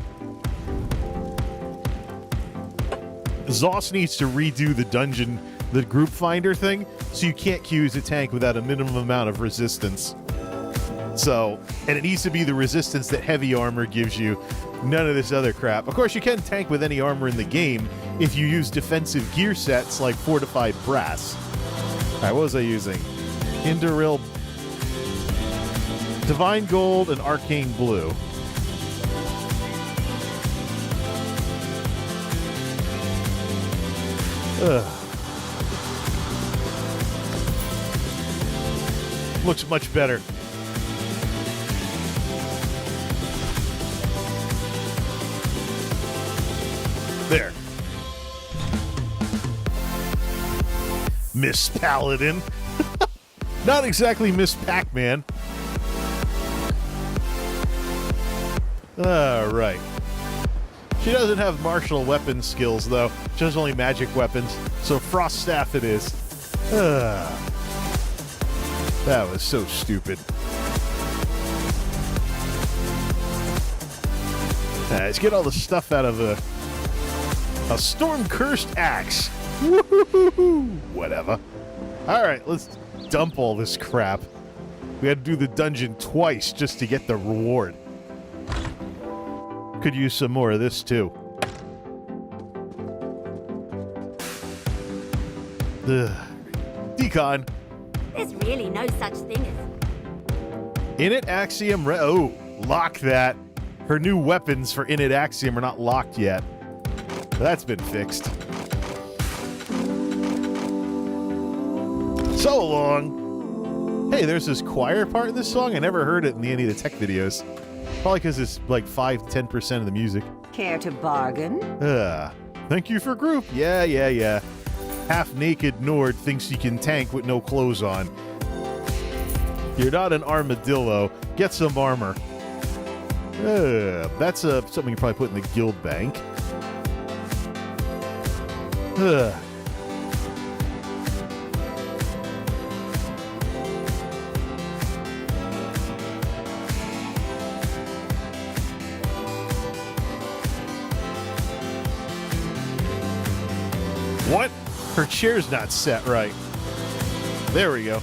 Zoss needs to redo the dungeon, the group finder thing, so you can't queue as a tank without a minimum amount of resistance. So, and it needs to be the resistance that heavy armor gives you, none of this other crap. Of course, you can tank with any armor in the game if you use defensive gear sets like fortified brass. Alright, what was I using? Indoril, Divine Gold, and Arcane Blue. Ugh. Looks much better. There. Miss Paladin. Not exactly Miss Pac-Man. Alright. She doesn't have martial weapon skills, though. She has only magic weapons. So Frost Staff it is. That was so stupid. Let's get all the stuff out of a storm-cursed axe. Woo-hoo-hoo-hoo. Whatever. Alright, let's dump all this crap. We had to do the dungeon twice just to get the reward. Could use some more of this, too. Decon. There's really no such thing as... Init Axiom... Oh, lock that. Her new weapons for Init Axiom are not locked yet. That's been fixed. So long. Hey, there's this choir part in this song. I never heard it in any of the tech videos. Probably because it's like 5-10% of the music. Care to bargain? Thank you for group. Yeah. Half-naked Nord thinks he can tank with no clothes on. You're not an armadillo. Get some armor. That's something you probably put in the guild bank. What? Her chair's not set right. There we go.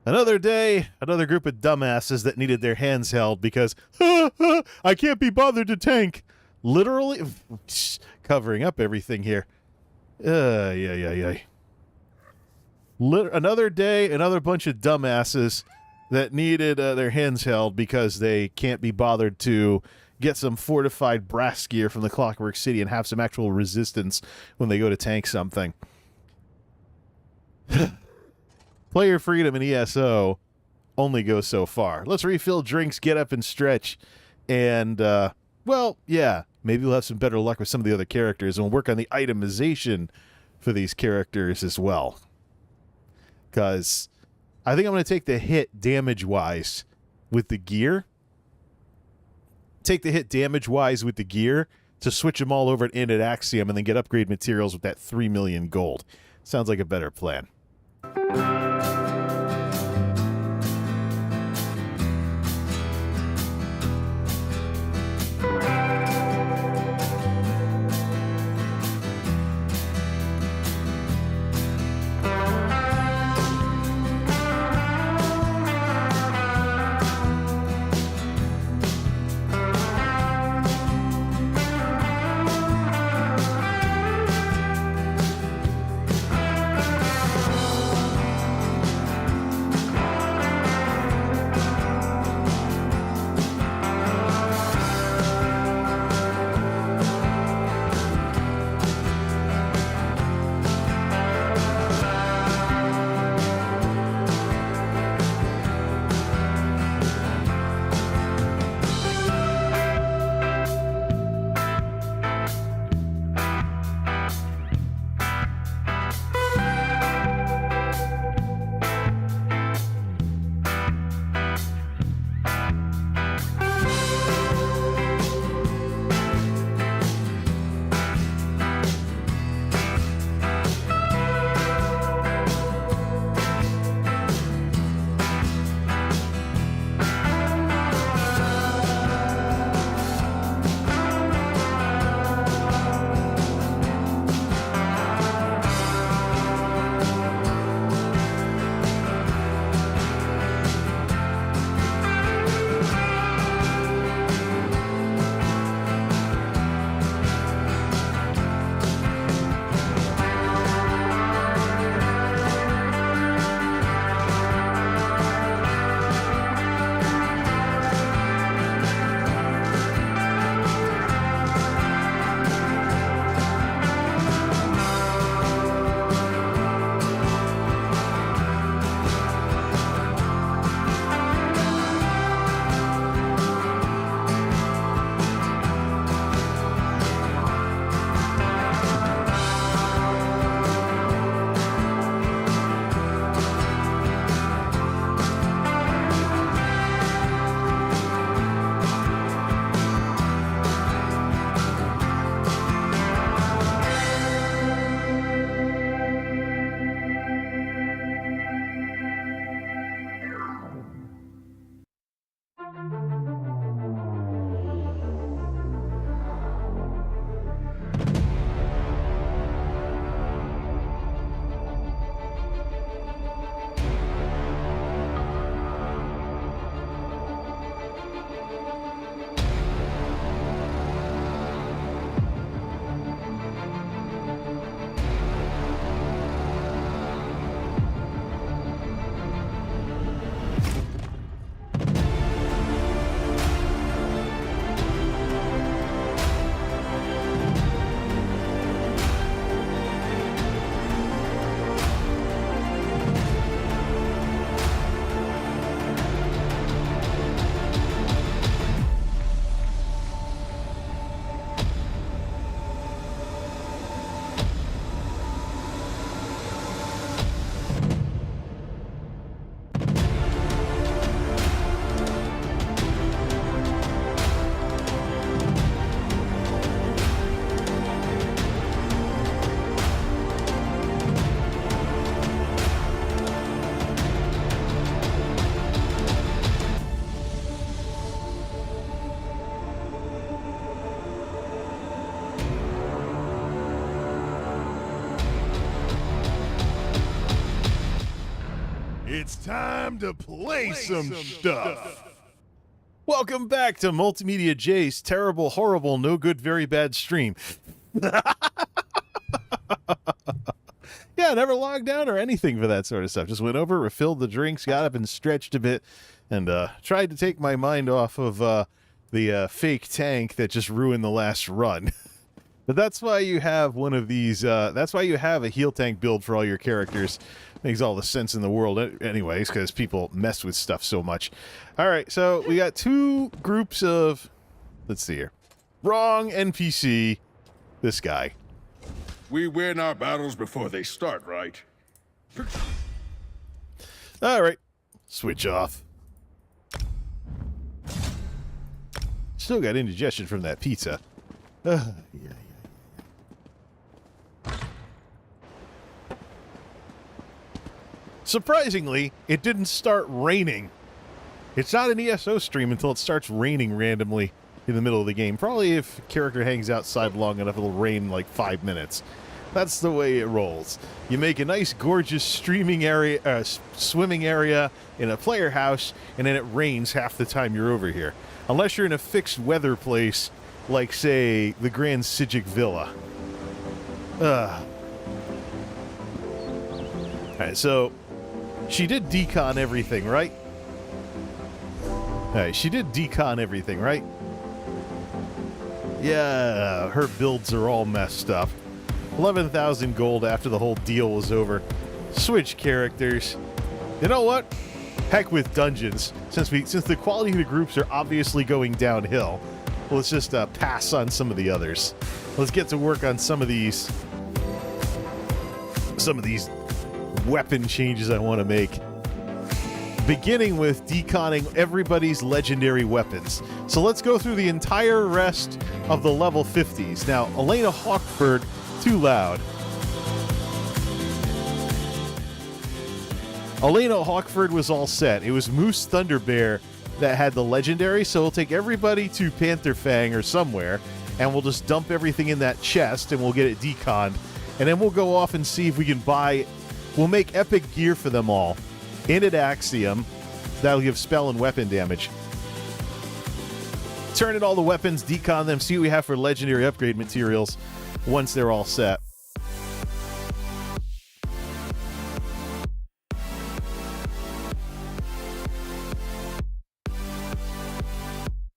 Another day, another group of dumbasses that needed their hands held because I can't be bothered to tank. Literally covering up everything here. Another day, another bunch of dumbasses that needed their hands held because they can't be bothered to get some fortified brass gear from the Clockwork City and have some actual resistance when they go to tank something. Player freedom in ESO only goes so far. Let's refill drinks, get up and stretch, and, well, yeah, maybe we'll have some better luck with some of the other characters, and we'll work on the itemization for these characters as well. Because I think I'm going to take the hit damage-wise with the gear. Take the hit damage-wise with the gear to switch them all over to Init Axiom and then get upgrade materials with that 3 million gold. Sounds like a better plan. It's time to play some stuff. Welcome back to Multimedia Jay's terrible, horrible, no good, very bad stream. Yeah, never logged out or anything for that sort of stuff. Just went over, refilled the drinks, got up and stretched a bit, and tried to take my mind off of the fake tank that just ruined the last run. But that's why you have one of these, that's why you have a heal tank build for all your characters. Makes all the sense in the world anyways, because people mess with stuff so much. Alright, so we got two groups of... Let's see here. Wrong NPC. This guy. We win our battles before they start, right? Alright. Switch off. Still got indigestion from that pizza. Yeah. Surprisingly, it didn't start raining. It's not an ESO stream until it starts raining randomly in the middle of the game. Probably if a character hangs outside long enough, it'll rain in like 5 minutes. That's the way it rolls. You make a nice, gorgeous streaming area, swimming area in a player house, and then it rains half the time you're over here. Unless you're in a fixed weather place, like, say, the Grand Sijic Villa. Alright, so... She did decon everything, right? Alright, she did decon everything, right? Yeah, her builds are all messed up. 11,000 gold after the whole deal was over. Switch characters. You know what? Heck with dungeons. Since the quality of the groups are obviously going downhill, let's just pass on some of the others. Let's get to work on some of these weapon changes I want to make. Beginning with deconning everybody's legendary weapons. So let's go through the entire rest of the level 50s. Now, Elena Hawkford, too loud. Elena Hawkford was all set. It was Moose Thunderbear that had the legendary, so we'll take everybody to Pantherfang or somewhere, and we'll just dump everything in that chest, and we'll get it deconned. And then we'll go off and see if we can buy... We'll make epic gear for them all. Init Axiom. That'll give spell and weapon damage. Turn in all the weapons, decon them, see what we have for legendary upgrade materials once they're all set.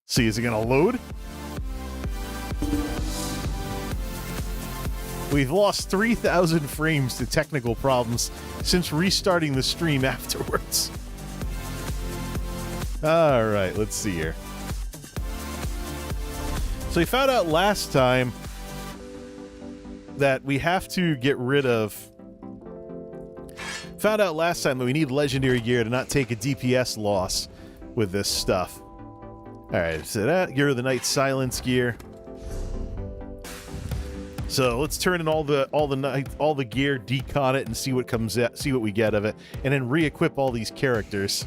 See, is it going to load? We've lost 3,000 frames to technical problems since restarting the stream afterwards. Alright, let's see here. So we found out last time that we have to get rid of... Found out last time that we need legendary gear to not take a DPS loss with this stuff. Alright, so that, Gear of the Night Silence gear. So let's turn in all the gear, decon it, and see what comes out, see what we get of it, and then re-equip all these characters,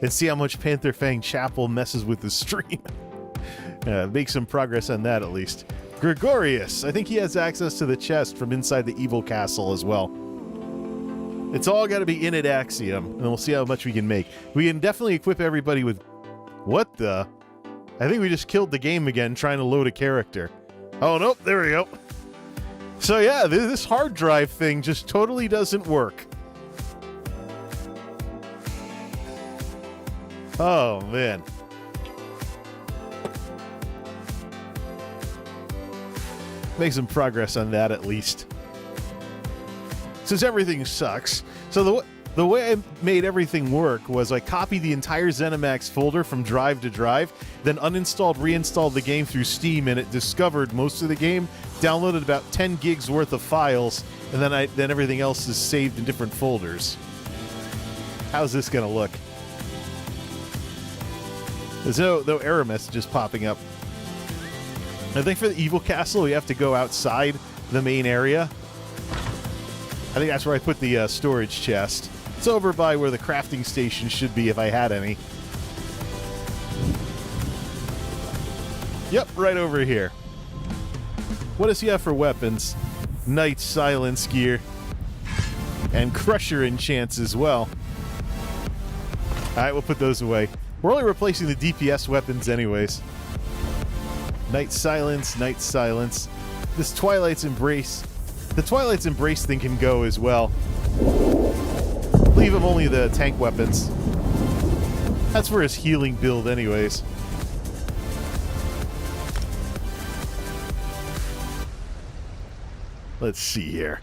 and see how much Pantherfang Chapel messes with the stream. Make some progress on that at least. Gregorius, I think he has access to the chest from inside the evil castle as well. It's all got to be Init Axiom, and we'll see how much we can make. We can definitely equip everybody with... What the? I think we just killed the game again trying to load a character. Oh, nope, there we go. So yeah, this hard drive thing just totally doesn't work. Oh, man. Make some progress on that at least. Since everything sucks. So the way I made everything work was I copied the entire ZeniMax folder from drive to drive, then uninstalled, reinstalled the game through Steam, and it discovered most of the game, downloaded about 10 gigs worth of files, and then everything else is saved in different folders. How's this gonna look? There's no error messages popping up. I think for the Evil Castle, we have to go outside the main area. I think that's where I put the storage chest. It's over by where the crafting station should be if I had any. Yep, right over here. What does he have for weapons? Night Silence gear. And Crusher enchants as well. Alright, we'll put those away. We're only replacing the DPS weapons anyways. Night Silence, Night Silence. This Twilight's Embrace. The Twilight's Embrace thing can go as well. Leave him only the tank weapons. That's for his healing build anyways. Let's see here.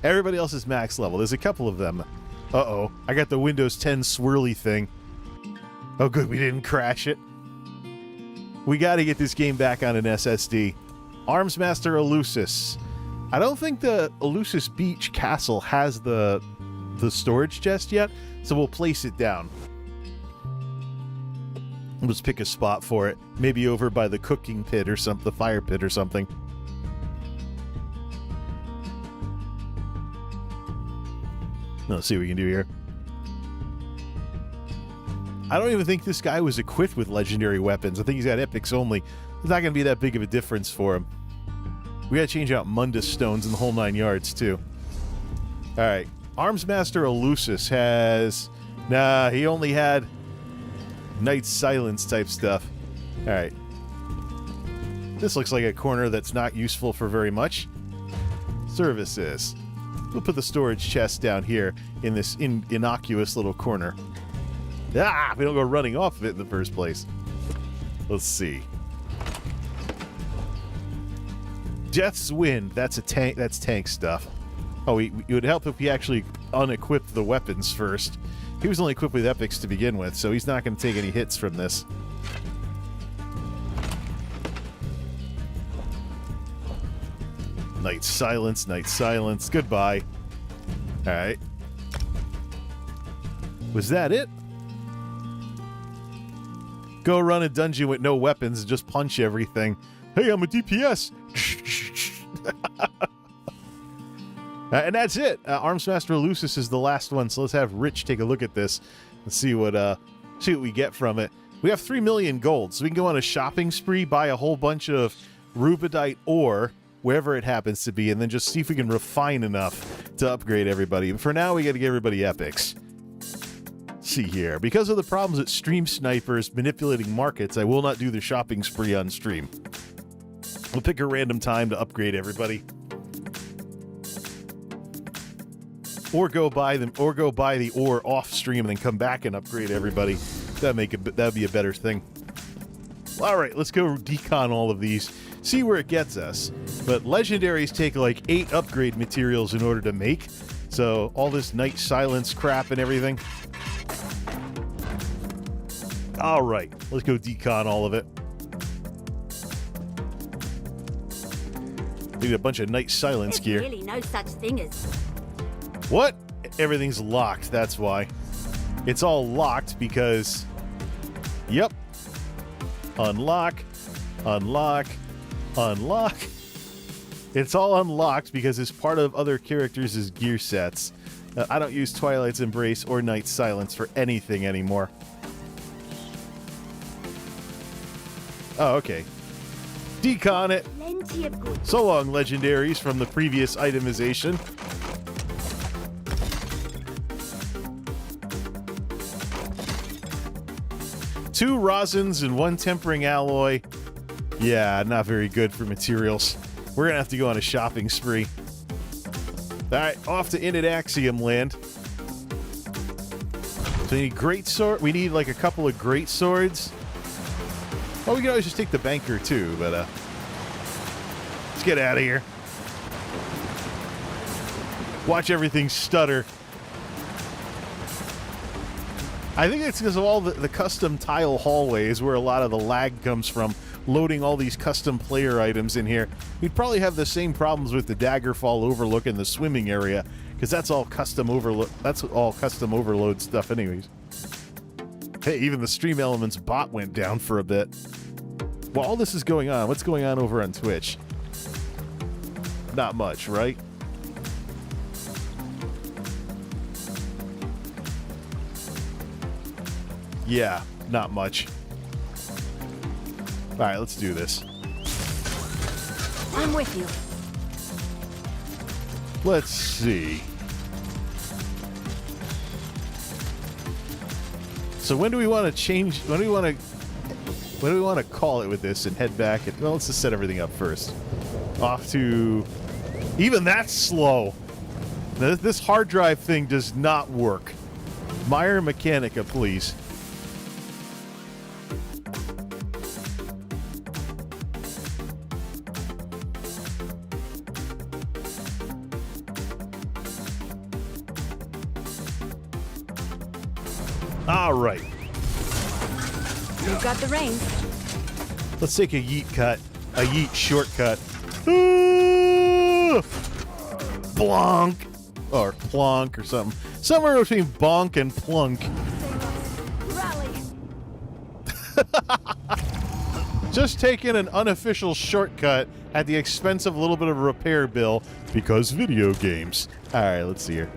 Everybody else is max level. There's a couple of them. Uh-oh. I got the Windows 10 swirly thing. Oh, good. We didn't crash it. We got to get this game back on an SSD. Armsmaster Elusus. I don't think the Elusus Beach Castle has the storage chest yet, so we'll place it down. Let's pick a spot for it. Maybe over by the cooking pit or something, the fire pit or something. Let's see what we can do here. I don't even think this guy was equipped with legendary weapons. I think he's got epics only. It's not going to be that big of a difference for him. We got to change out Mundus stones in the whole 9 yards, too. Alright. Armsmaster Elusus has... Nah, he only had Night Silence type stuff. Alright. This looks like a corner that's not useful for very much. Services. We'll put the storage chest down here in this innocuous little corner. Ah! We don't go running off of it in the first place. Let's see. Death's Wind. That's a tank. That's tank stuff. Oh, it would help if we actually unequipped the weapons first. He was only equipped with epics to begin with, so he's not going to take any hits from this. Night Silence, Night Silence. Goodbye. Alright. Was that it? Go run a dungeon with no weapons and just punch everything. Hey, I'm a DPS! And that's it. Armsmaster Elusus is the last one, so let's have Rich take a look at this and see what we get from it. We have 3 million gold, so we can go on a shopping spree, buy a whole bunch of rubidite ore, wherever it happens to be, and then just see if we can refine enough to upgrade everybody. But for now, we got to get everybody epics. Let's see here. Because of the problems at Stream Snipers manipulating markets, I will not do the shopping spree on stream. We'll pick a random time to upgrade everybody. Or go buy them, or go buy the ore off stream and then come back and upgrade everybody. That'd be a better thing. All right, let's go decon all of these, see where it gets us. But legendaries take like 8 upgrade materials in order to make. So all this Night Silence crap and everything. All right, let's go decon all of it. Need a bunch of Night Silence There's gear. really no such thing as... What? Everything's locked, that's why. It's all locked because... Yep. Unlock. Unlock. Unlock. It's all unlocked because it's part of other characters' gear sets. I don't use Twilight's Embrace or Night Silence for anything anymore. Oh, okay. Decon it. Plenty of good. So long, legendaries from the previous itemization. Two rosins and 1 tempering alloy. Yeah, not very good for materials. We're gonna have to go on a shopping spree. Alright, off to Init Axiom land. So we need great sword. We need like a couple of great swords. Oh, we can always just take the banker too, but let's get out of here. Watch everything stutter. I think it's because of all the custom tile hallways where a lot of the lag comes from, loading all these custom player items in here. We'd probably have the same problems with the Daggerfall Overlook and the swimming area, because that's all custom overload. That's all custom overload stuff, anyways. Hey, even the Stream Elements bot went down for a bit. While all this is going on, what's going on over on Twitch? Not much, right? Yeah, not much. Alright, let's do this. I'm with you. Let's see. So when do we want to change? When do we want to call it with this and head back? Well, let's just set everything up first. Off to... Even that's slow. This hard drive thing does not work. Meyer Mechanica, please. All right. You've got the reins. Let's take a yeet cut. A yeet shortcut. Ooh! Blonk. Or plonk or something. Somewhere between bonk and plunk. Rally. Just taking an unofficial shortcut at the expense of a little bit of a repair bill because video games. All right, let's see here.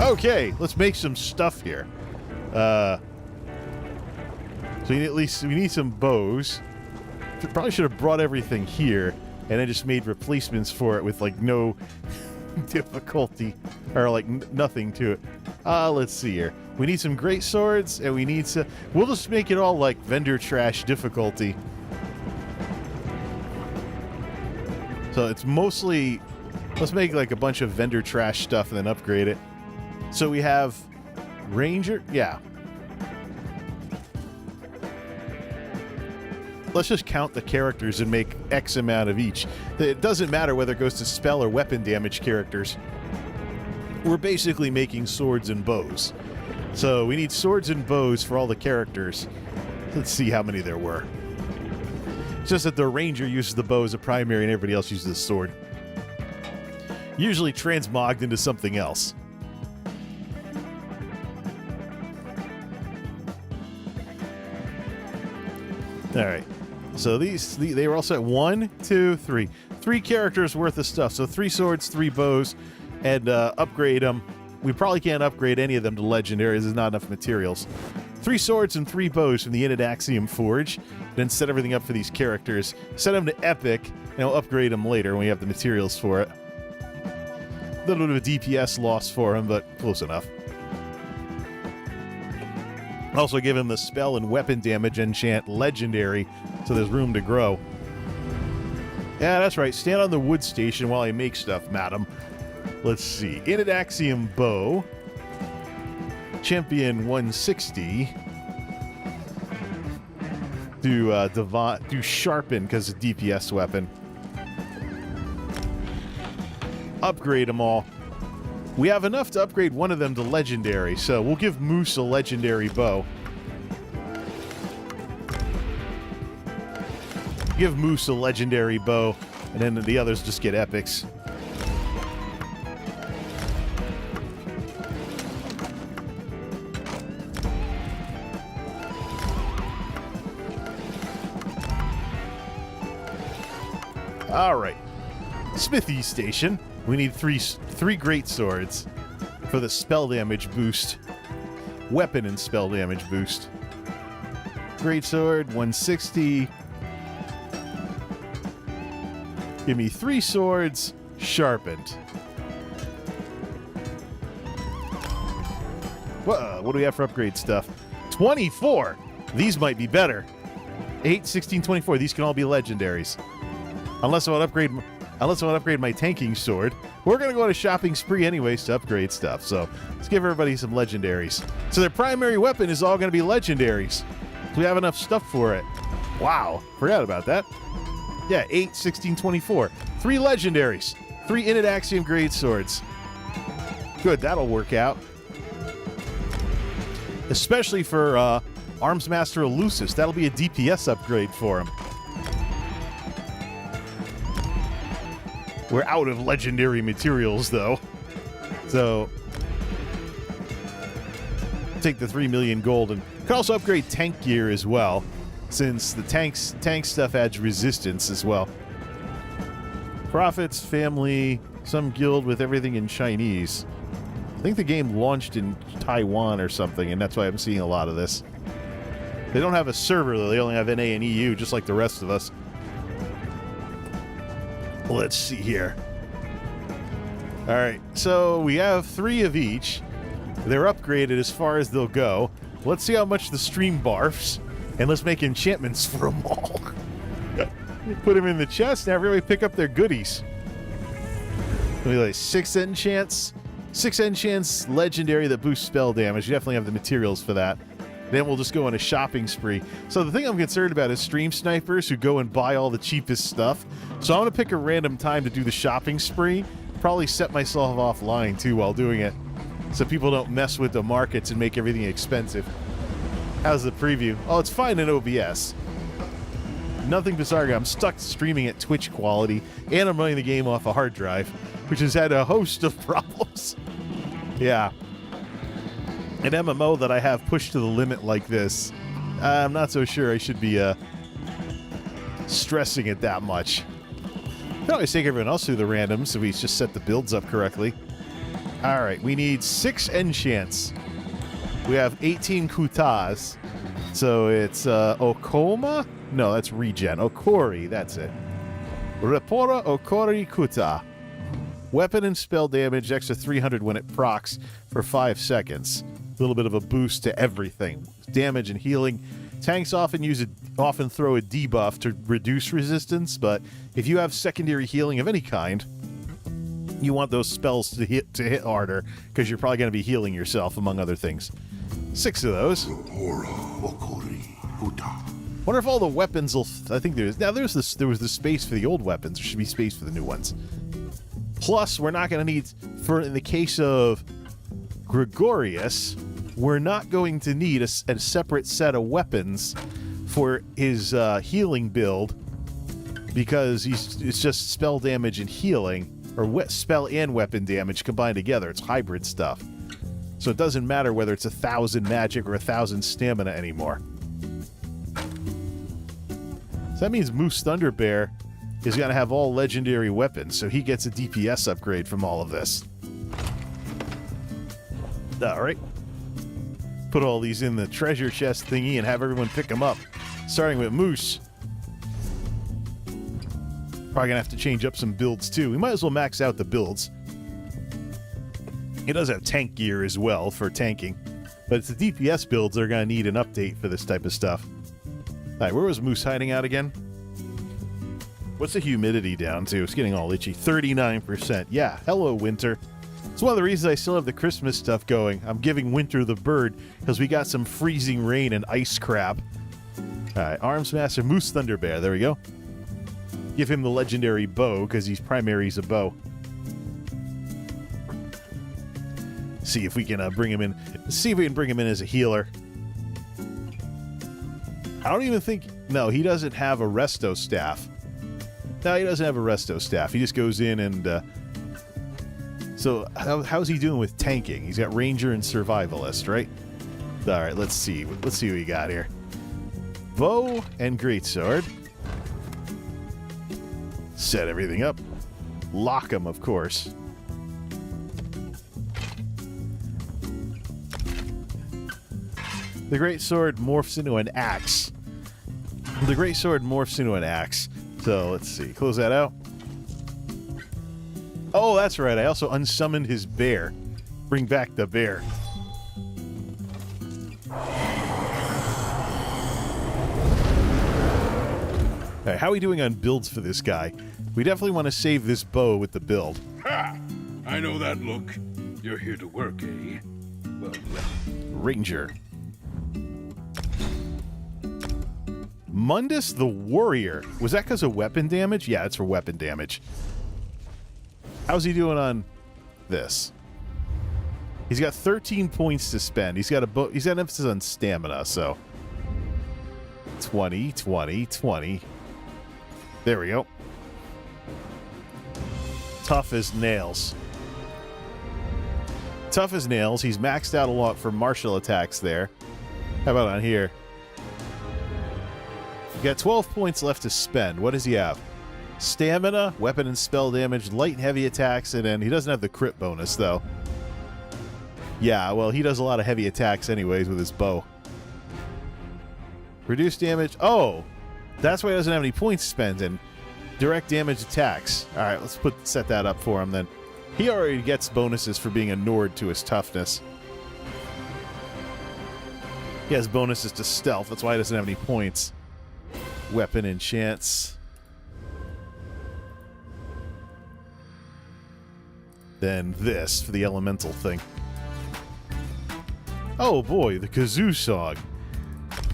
Okay, let's make some stuff here. So we need some bows. Probably should have brought everything here and then just made replacements for it with like no difficulty or like nothing to it. Let's see here. We need some great swords and we need to. We'll just make it all like vendor trash difficulty. So it's mostly. Let's make like a bunch of vendor trash stuff and then upgrade it. So we have Ranger. Yeah. Let's just count the characters and make X amount of each. It doesn't matter whether it goes to spell or weapon damage characters. We're basically making swords and bows. So we need swords and bows for all the characters. Let's see how many there were. It's just that the Ranger uses the bow as a primary and everybody else uses the sword. Usually transmogged into something else. All right. So they were also at 1, 2, 3. 3 characters worth of stuff. So 3 swords, 3 bows, and upgrade them. We probably can't upgrade any of them to legendary. There's not enough materials. 3 swords and 3 bows from the Inidaxium Forge. Then set everything up for these characters. Set them to epic, and we'll upgrade them later when we have the materials for it. A little bit of a DPS loss for him, but close enough. Also give him the spell and weapon damage enchant legendary, so there's room to grow. Yeah, that's right. Stand on the wood station while I make stuff, madam. Let's see. Inidaxium bow. Champion 160. Do sharpen because of DPS weapon. Upgrade them all. We have enough to upgrade one of them to legendary, so we'll give Moose a legendary bow. Give Moose a legendary bow, and then the others just get epics. All right. Smithy Station. We need three great swords for the spell damage boost. Weapon and spell damage boost. Great sword, 160. Give me 3 swords, sharpened. What do we have for upgrade stuff? 24! These might be better. 8, 16, 24. These can all be legendaries. Unless I want to upgrade my tanking sword. We're going to go on a shopping spree anyways to upgrade stuff. So let's give everybody some legendaries. So their primary weapon is all going to be legendaries. So we have enough stuff for it. Wow. Forgot about that. Yeah, 8, 16, 24. 3 legendaries. 3 Inidaxium grade swords. Good, that'll work out. Especially for Armsmaster Elusus. That'll be a DPS upgrade for him. We're out of legendary materials, though. So, take the 3 million gold. And can also upgrade tank gear as well, since the tank stuff adds resistance as well. Profits, family, some guild with everything in Chinese. I think the game launched in Taiwan or something, and that's why I'm seeing a lot of this. They don't have a server, though. They only have NA and EU, just like the rest of us. Let's see here. All right, so we have 3 of each. They're upgraded as far as they'll go. Let's see how much the stream barfs, and let's make enchantments for them all. Put them in the chest, now everybody pick up their goodies. Maybe like 6 enchants. 6 enchants, legendary that boosts spell damage. You definitely have the materials for that. Then we'll just go on a shopping spree. So the thing I'm concerned about is stream snipers who go and buy all the cheapest stuff. So I'm going to pick a random time to do the shopping spree. Probably set myself offline too while doing it, so people don't mess with the markets and make everything expensive. How's the preview? Oh, it's fine in OBS. Nothing bizarre. I'm stuck streaming at Twitch quality, and I'm running the game off a hard drive, which has had a host of problems. Yeah. An MMO that I have pushed to the limit like this, I'm not so sure I should be stressing it that much. I can always take everyone else through the randoms so we just set the builds up correctly. Alright, we need 6 enchants. We have 18 kutas. So it's Okoma? No, that's regen. Okori, that's it. Repora Okori Kuta. Weapon and spell damage, extra 300 when it procs for 5 seconds. A little bit of a boost to everything. Damage and healing. Tanks often throw a debuff to reduce resistance, but if you have secondary healing of any kind, you want those spells to hit harder, because you're probably going to be healing yourself, among other things. 6 of those. Wonder if all the weapons will... I think there was the space for the old weapons. There should be space for the new ones. Plus, we're not going to need... in the case of Gregorius, we're not going to need a separate set of weapons for his healing build, because it's just spell damage and healing, or spell and weapon damage combined together. It's hybrid stuff. So it doesn't matter whether it's 1,000 magic or 1,000 stamina anymore. So that means Moose Thunderbear is going to have all legendary weapons, so he gets a DPS upgrade from all of this. Alright. Put all these in the treasure chest thingy and have everyone pick them up. Starting with Moose. Probably going to have to change up some builds too. We might as well max out the builds. It does have tank gear as well for tanking, but it's the DPS builds that are going to need an update for this type of stuff. Alright, where was Moose hiding out again? What's the humidity down to? It's getting all itchy. 39%. Yeah, hello, winter. It's one of the reasons I still have the Christmas stuff going. I'm giving Winter the bird, because we got some freezing rain and ice crap. Alright, Arms Master Moose Thunderbear. There we go. Give him the legendary bow, because he's a bow. See if we can bring him in. See if we can bring him in as a healer. I don't even think... No, he doesn't have a resto staff. No, he doesn't have a resto staff. He just goes in and... So, how's he doing with tanking? He's got Ranger and Survivalist, right? Alright, let's see. Let's see what we got here. Bow and Greatsword. Set everything up. Lock him, of course. The Greatsword morphs into an axe. The Greatsword morphs into an axe. So, let's see. Close that out. Oh, that's right. I also unsummoned his bear. Bring back the bear. Right, how are we doing on builds for this guy? We definitely want to save this bow with the build. Ha! I know that look. You're here to work, eh? Well, Ranger. Mundus the Warrior. Was that because of weapon damage? Yeah, it's for weapon damage. How's he doing on this? He's got 13 points to spend. He's got an emphasis on stamina, so 20, 20, 20. There we go. Tough as nails. Tough as nails. He's maxed out a lot for martial attacks there. How about on here? You got 12 points left to spend. What does he have? Stamina, weapon and spell damage, light and heavy attacks, and then he doesn't have the crit bonus, though. Yeah, well, he does a lot of heavy attacks anyways with his bow. Reduced damage. Oh! That's why he doesn't have any points to spend, and direct damage attacks. Alright, let's set that up for him then. He already gets bonuses for being a Nord to his toughness. He has bonuses to stealth. That's why he doesn't have any points. Weapon enchants. Then this for the elemental thing. Oh boy, the kazoo song.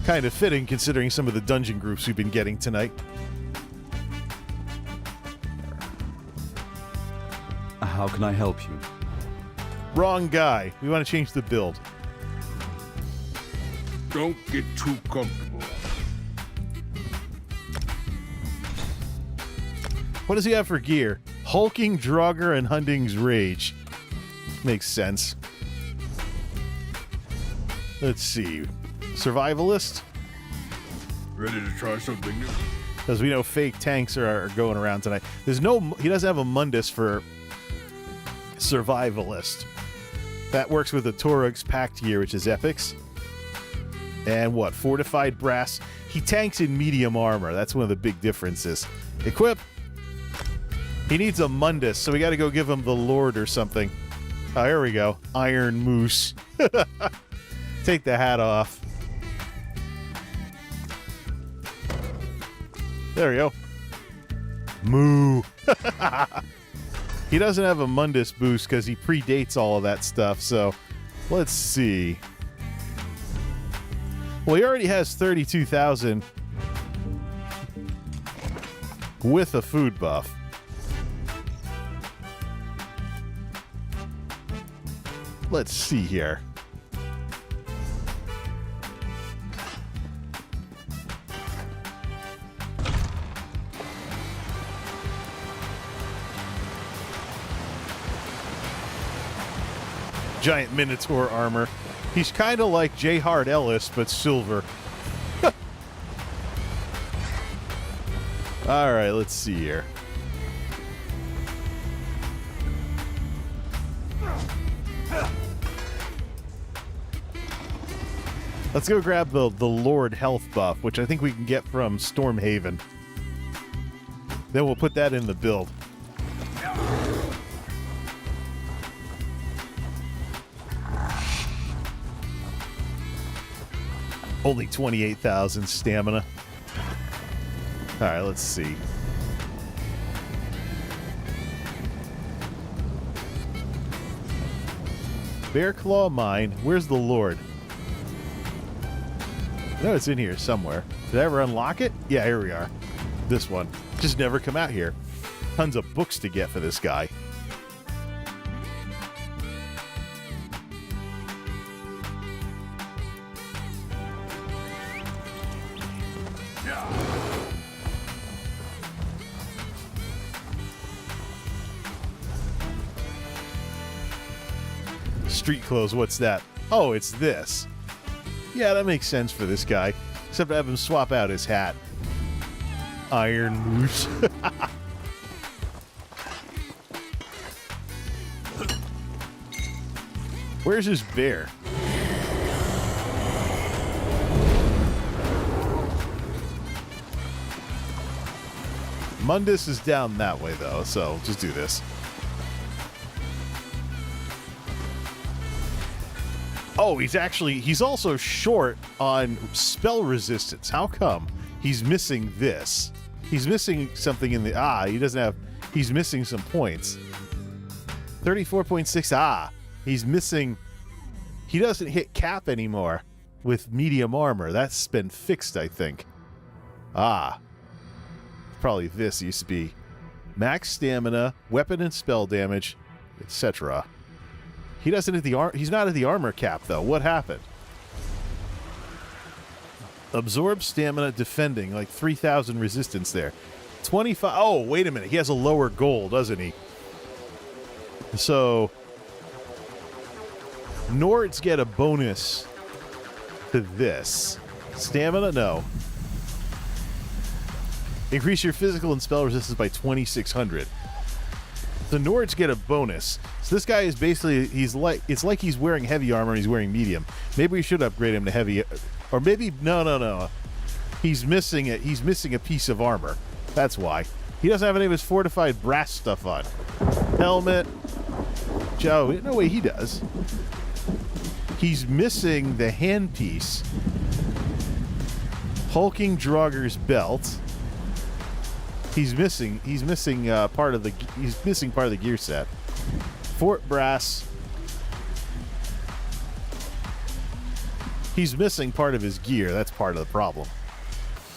Kind of fitting considering some of the dungeon groups we've been getting tonight. How can I help you? Wrong guy. We want to change the build. Don't get too comfortable. What does he have for gear? Hulking, Draugr, and Hunding's Rage. Makes sense. Let's see. Survivalist? Ready to try something new? Because we know fake tanks are going around tonight. There's no... He doesn't have a Mundus for Survivalist. That works with the Torug's Pact gear, which is Epics. And what? Fortified Brass. He tanks in medium armor. That's one of the big differences. Equip. He needs a Mundus, so we got to go give him the Lord or something. Oh, here we go. Iron Moose. Take the hat off. There we go. Moo. He doesn't have a Mundus boost because he predates all of that stuff, so let's see. Well, he already has 32,000 with a food buff. Let's see here. Giant Minotaur armor. He's kind of like J. Hart Ellis, but silver. All right, let's see here. Let's go grab the Lord health buff, which I think we can get from Stormhaven. Then we'll put that in the build. Only 28,000 stamina. All right, let's see. Bear Claw Mine. Where's the Lord? I know it's in here somewhere. Did I ever unlock it? Yeah, here we are. This one. Just never come out here. Tons of books to get for this guy. Street clothes, what's that? Oh, it's this. Yeah, that makes sense for this guy. Except to have him swap out his hat. Iron Moose. Where's his bear? Mundus is down that way, though, so just do this. Oh, he's also short on spell resistance. How come? He's missing this. He's missing something in the... he's missing some points. 34.6. He's missing... He doesn't hit cap anymore with medium armor. That's been fixed, I think. Probably this used to be. Max stamina, weapon and spell damage, etc. He doesn't hit he's not at the armor cap, though. What happened? Absorb stamina defending, like 3,000 resistance there. 25. Oh, wait a minute. He has a lower goal, doesn't he? So, Nords get a bonus to this. Stamina? No. Increase your physical and spell resistance by 2,600. The Nords get a bonus. So this guy is basically, it's like he's wearing heavy armor and he's wearing medium. Maybe we should upgrade him to heavy, or maybe, no. He's missing it. He's missing a piece of armor. That's why. He doesn't have any of his fortified brass stuff on. Helmet. Joe, no way he does. He's missing the handpiece. Hulking Draugr's belt. He's missing part of the gear set. Fort Brass. He's missing part of his gear. That's part of the problem.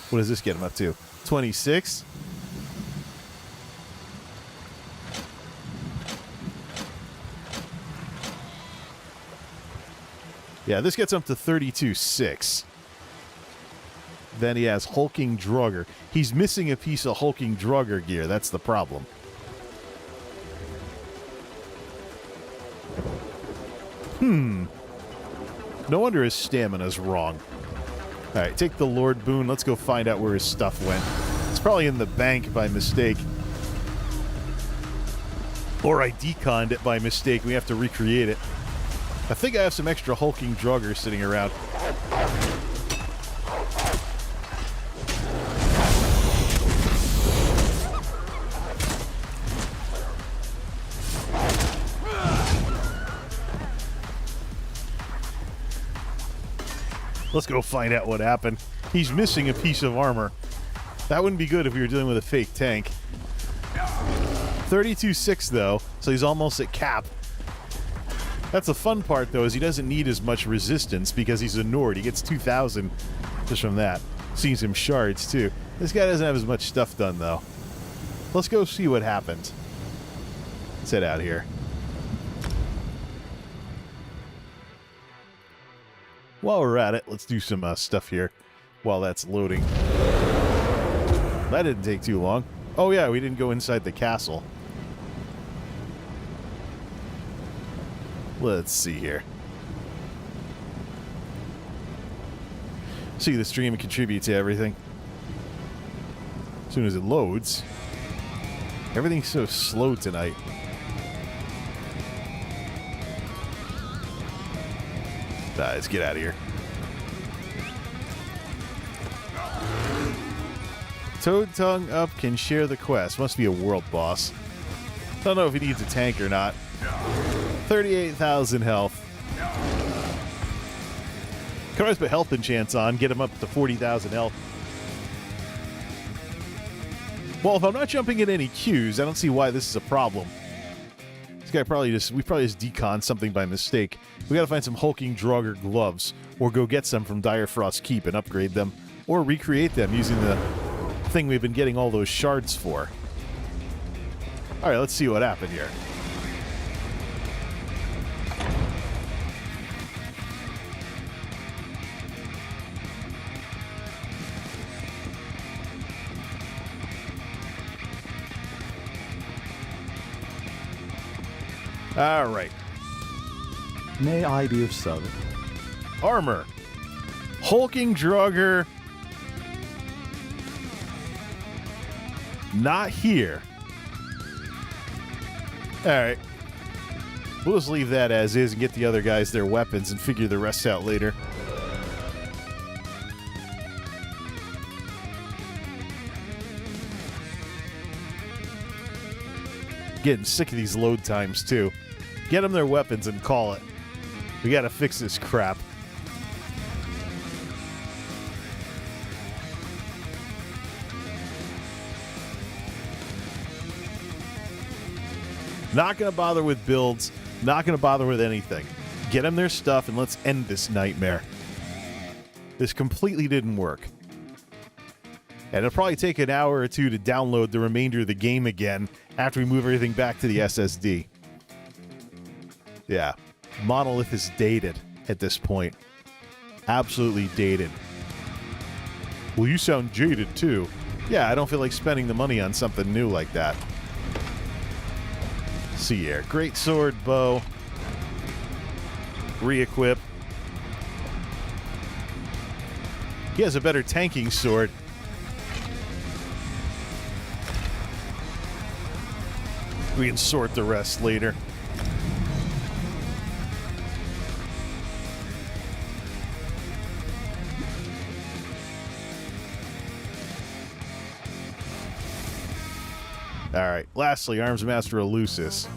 What does this get him up to? 26? Yeah, this gets him to 32.6. Then he has Hulking Draugr. He's missing a piece of Hulking Draugr gear. That's the problem. No wonder his stamina's wrong. Alright, take the Lord Boon. Let's go find out where his stuff went. It's probably in the bank by mistake. Or I deconned it by mistake. We have to recreate it. I think I have some extra Hulking Draugr sitting around. Let's go find out what happened. He's missing a piece of armor. That wouldn't be good if we were dealing with a fake tank. 32.6 though, so he's almost at cap. That's the fun part though, is he doesn't need as much resistance because he's a Nord. He gets 2,000 just from that. Seeing some shards too. This guy doesn't have as much stuff done though. Let's go see what happened. Let's head out here. While we're at it, let's do some stuff here while that's loading. That didn't take too long. Oh yeah, we didn't go inside the castle. Let's see here. See the stream and contribute to everything. As soon as it loads. Everything's so slow tonight. Let's get out of here. Toad Tongue up can share the quest. Must be a world boss. Don't know if he needs a tank or not. 38,000 health. Can always put health enchants on, get him up to 40,000 health. Well, if I'm not jumping in any queues, I don't see why this is a problem. This guy we probably just deconned something by mistake. We gotta find some Hulking Draugr gloves, or go get some from Direfrost Keep and upgrade them, or recreate them using the thing we've been getting all those shards for. Alright, let's see what happened here. Alright. May I be of service? Armor. Hulking Draugr. Not here. Alright. We'll just leave that as is and get the other guys their weapons and figure the rest out later. Getting sick of these load times, too. Get them their weapons and call it. We gotta fix this crap. Not gonna bother with builds. Not gonna bother with anything. Get them their stuff and let's end this nightmare. This completely didn't work. And it'll probably take an hour or two to download the remainder of the game again after we move everything back to the SSD. Yeah. Monolith is dated at this point. Absolutely dated. Well, you sound jaded, too. Yeah, I don't feel like spending the money on something new like that. See here. Great sword, bow. Re-equip. He has a better tanking sword. We can sort the rest later. Alright, lastly, Arms Master Elusis.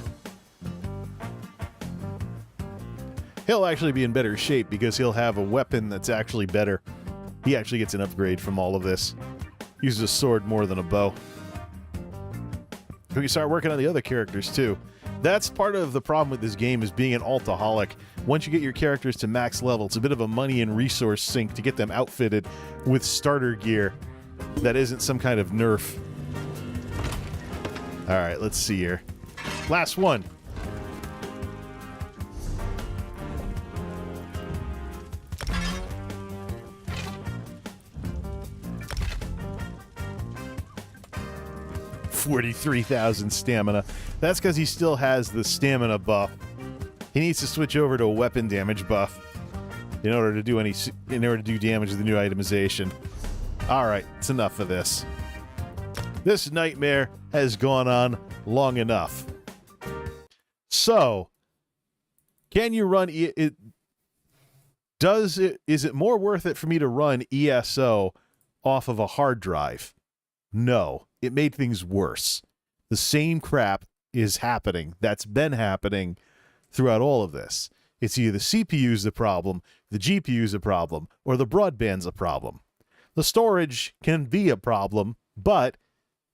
He'll actually be in better shape because he'll have a weapon that's actually better. He actually gets an upgrade from all of this. Uses a sword more than a bow. We can start working on the other characters too. That's part of the problem with this game, is being an altaholic. Once you get your characters to max level, it's a bit of a money and resource sink to get them outfitted with starter gear that isn't some kind of nerf. All right, let's see here. Last one. $43,000 stamina. That's because he still has the stamina buff. He needs to switch over to a weapon damage buff in order to do damage with the new itemization. All right, it's enough of this. This nightmare has gone on long enough. So, can you run is it more worth it for me to run ESO off of a hard drive? No, it made things worse. The same crap is happening. That's been happening throughout all of this. It's either the CPU's the problem, the GPU's a problem, or the broadband's a problem. The storage can be a problem, but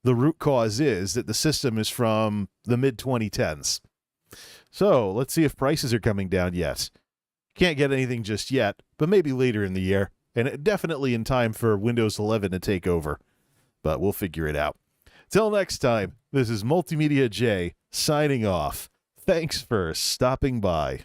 the root cause is that the system is from the mid-2010s. So, let's see if prices are coming down yet. Can't get anything just yet, but maybe later in the year, and definitely in time for Windows 11 to take over. But we'll figure it out. Till next time, this is MultimediaJay signing off. Thanks for stopping by.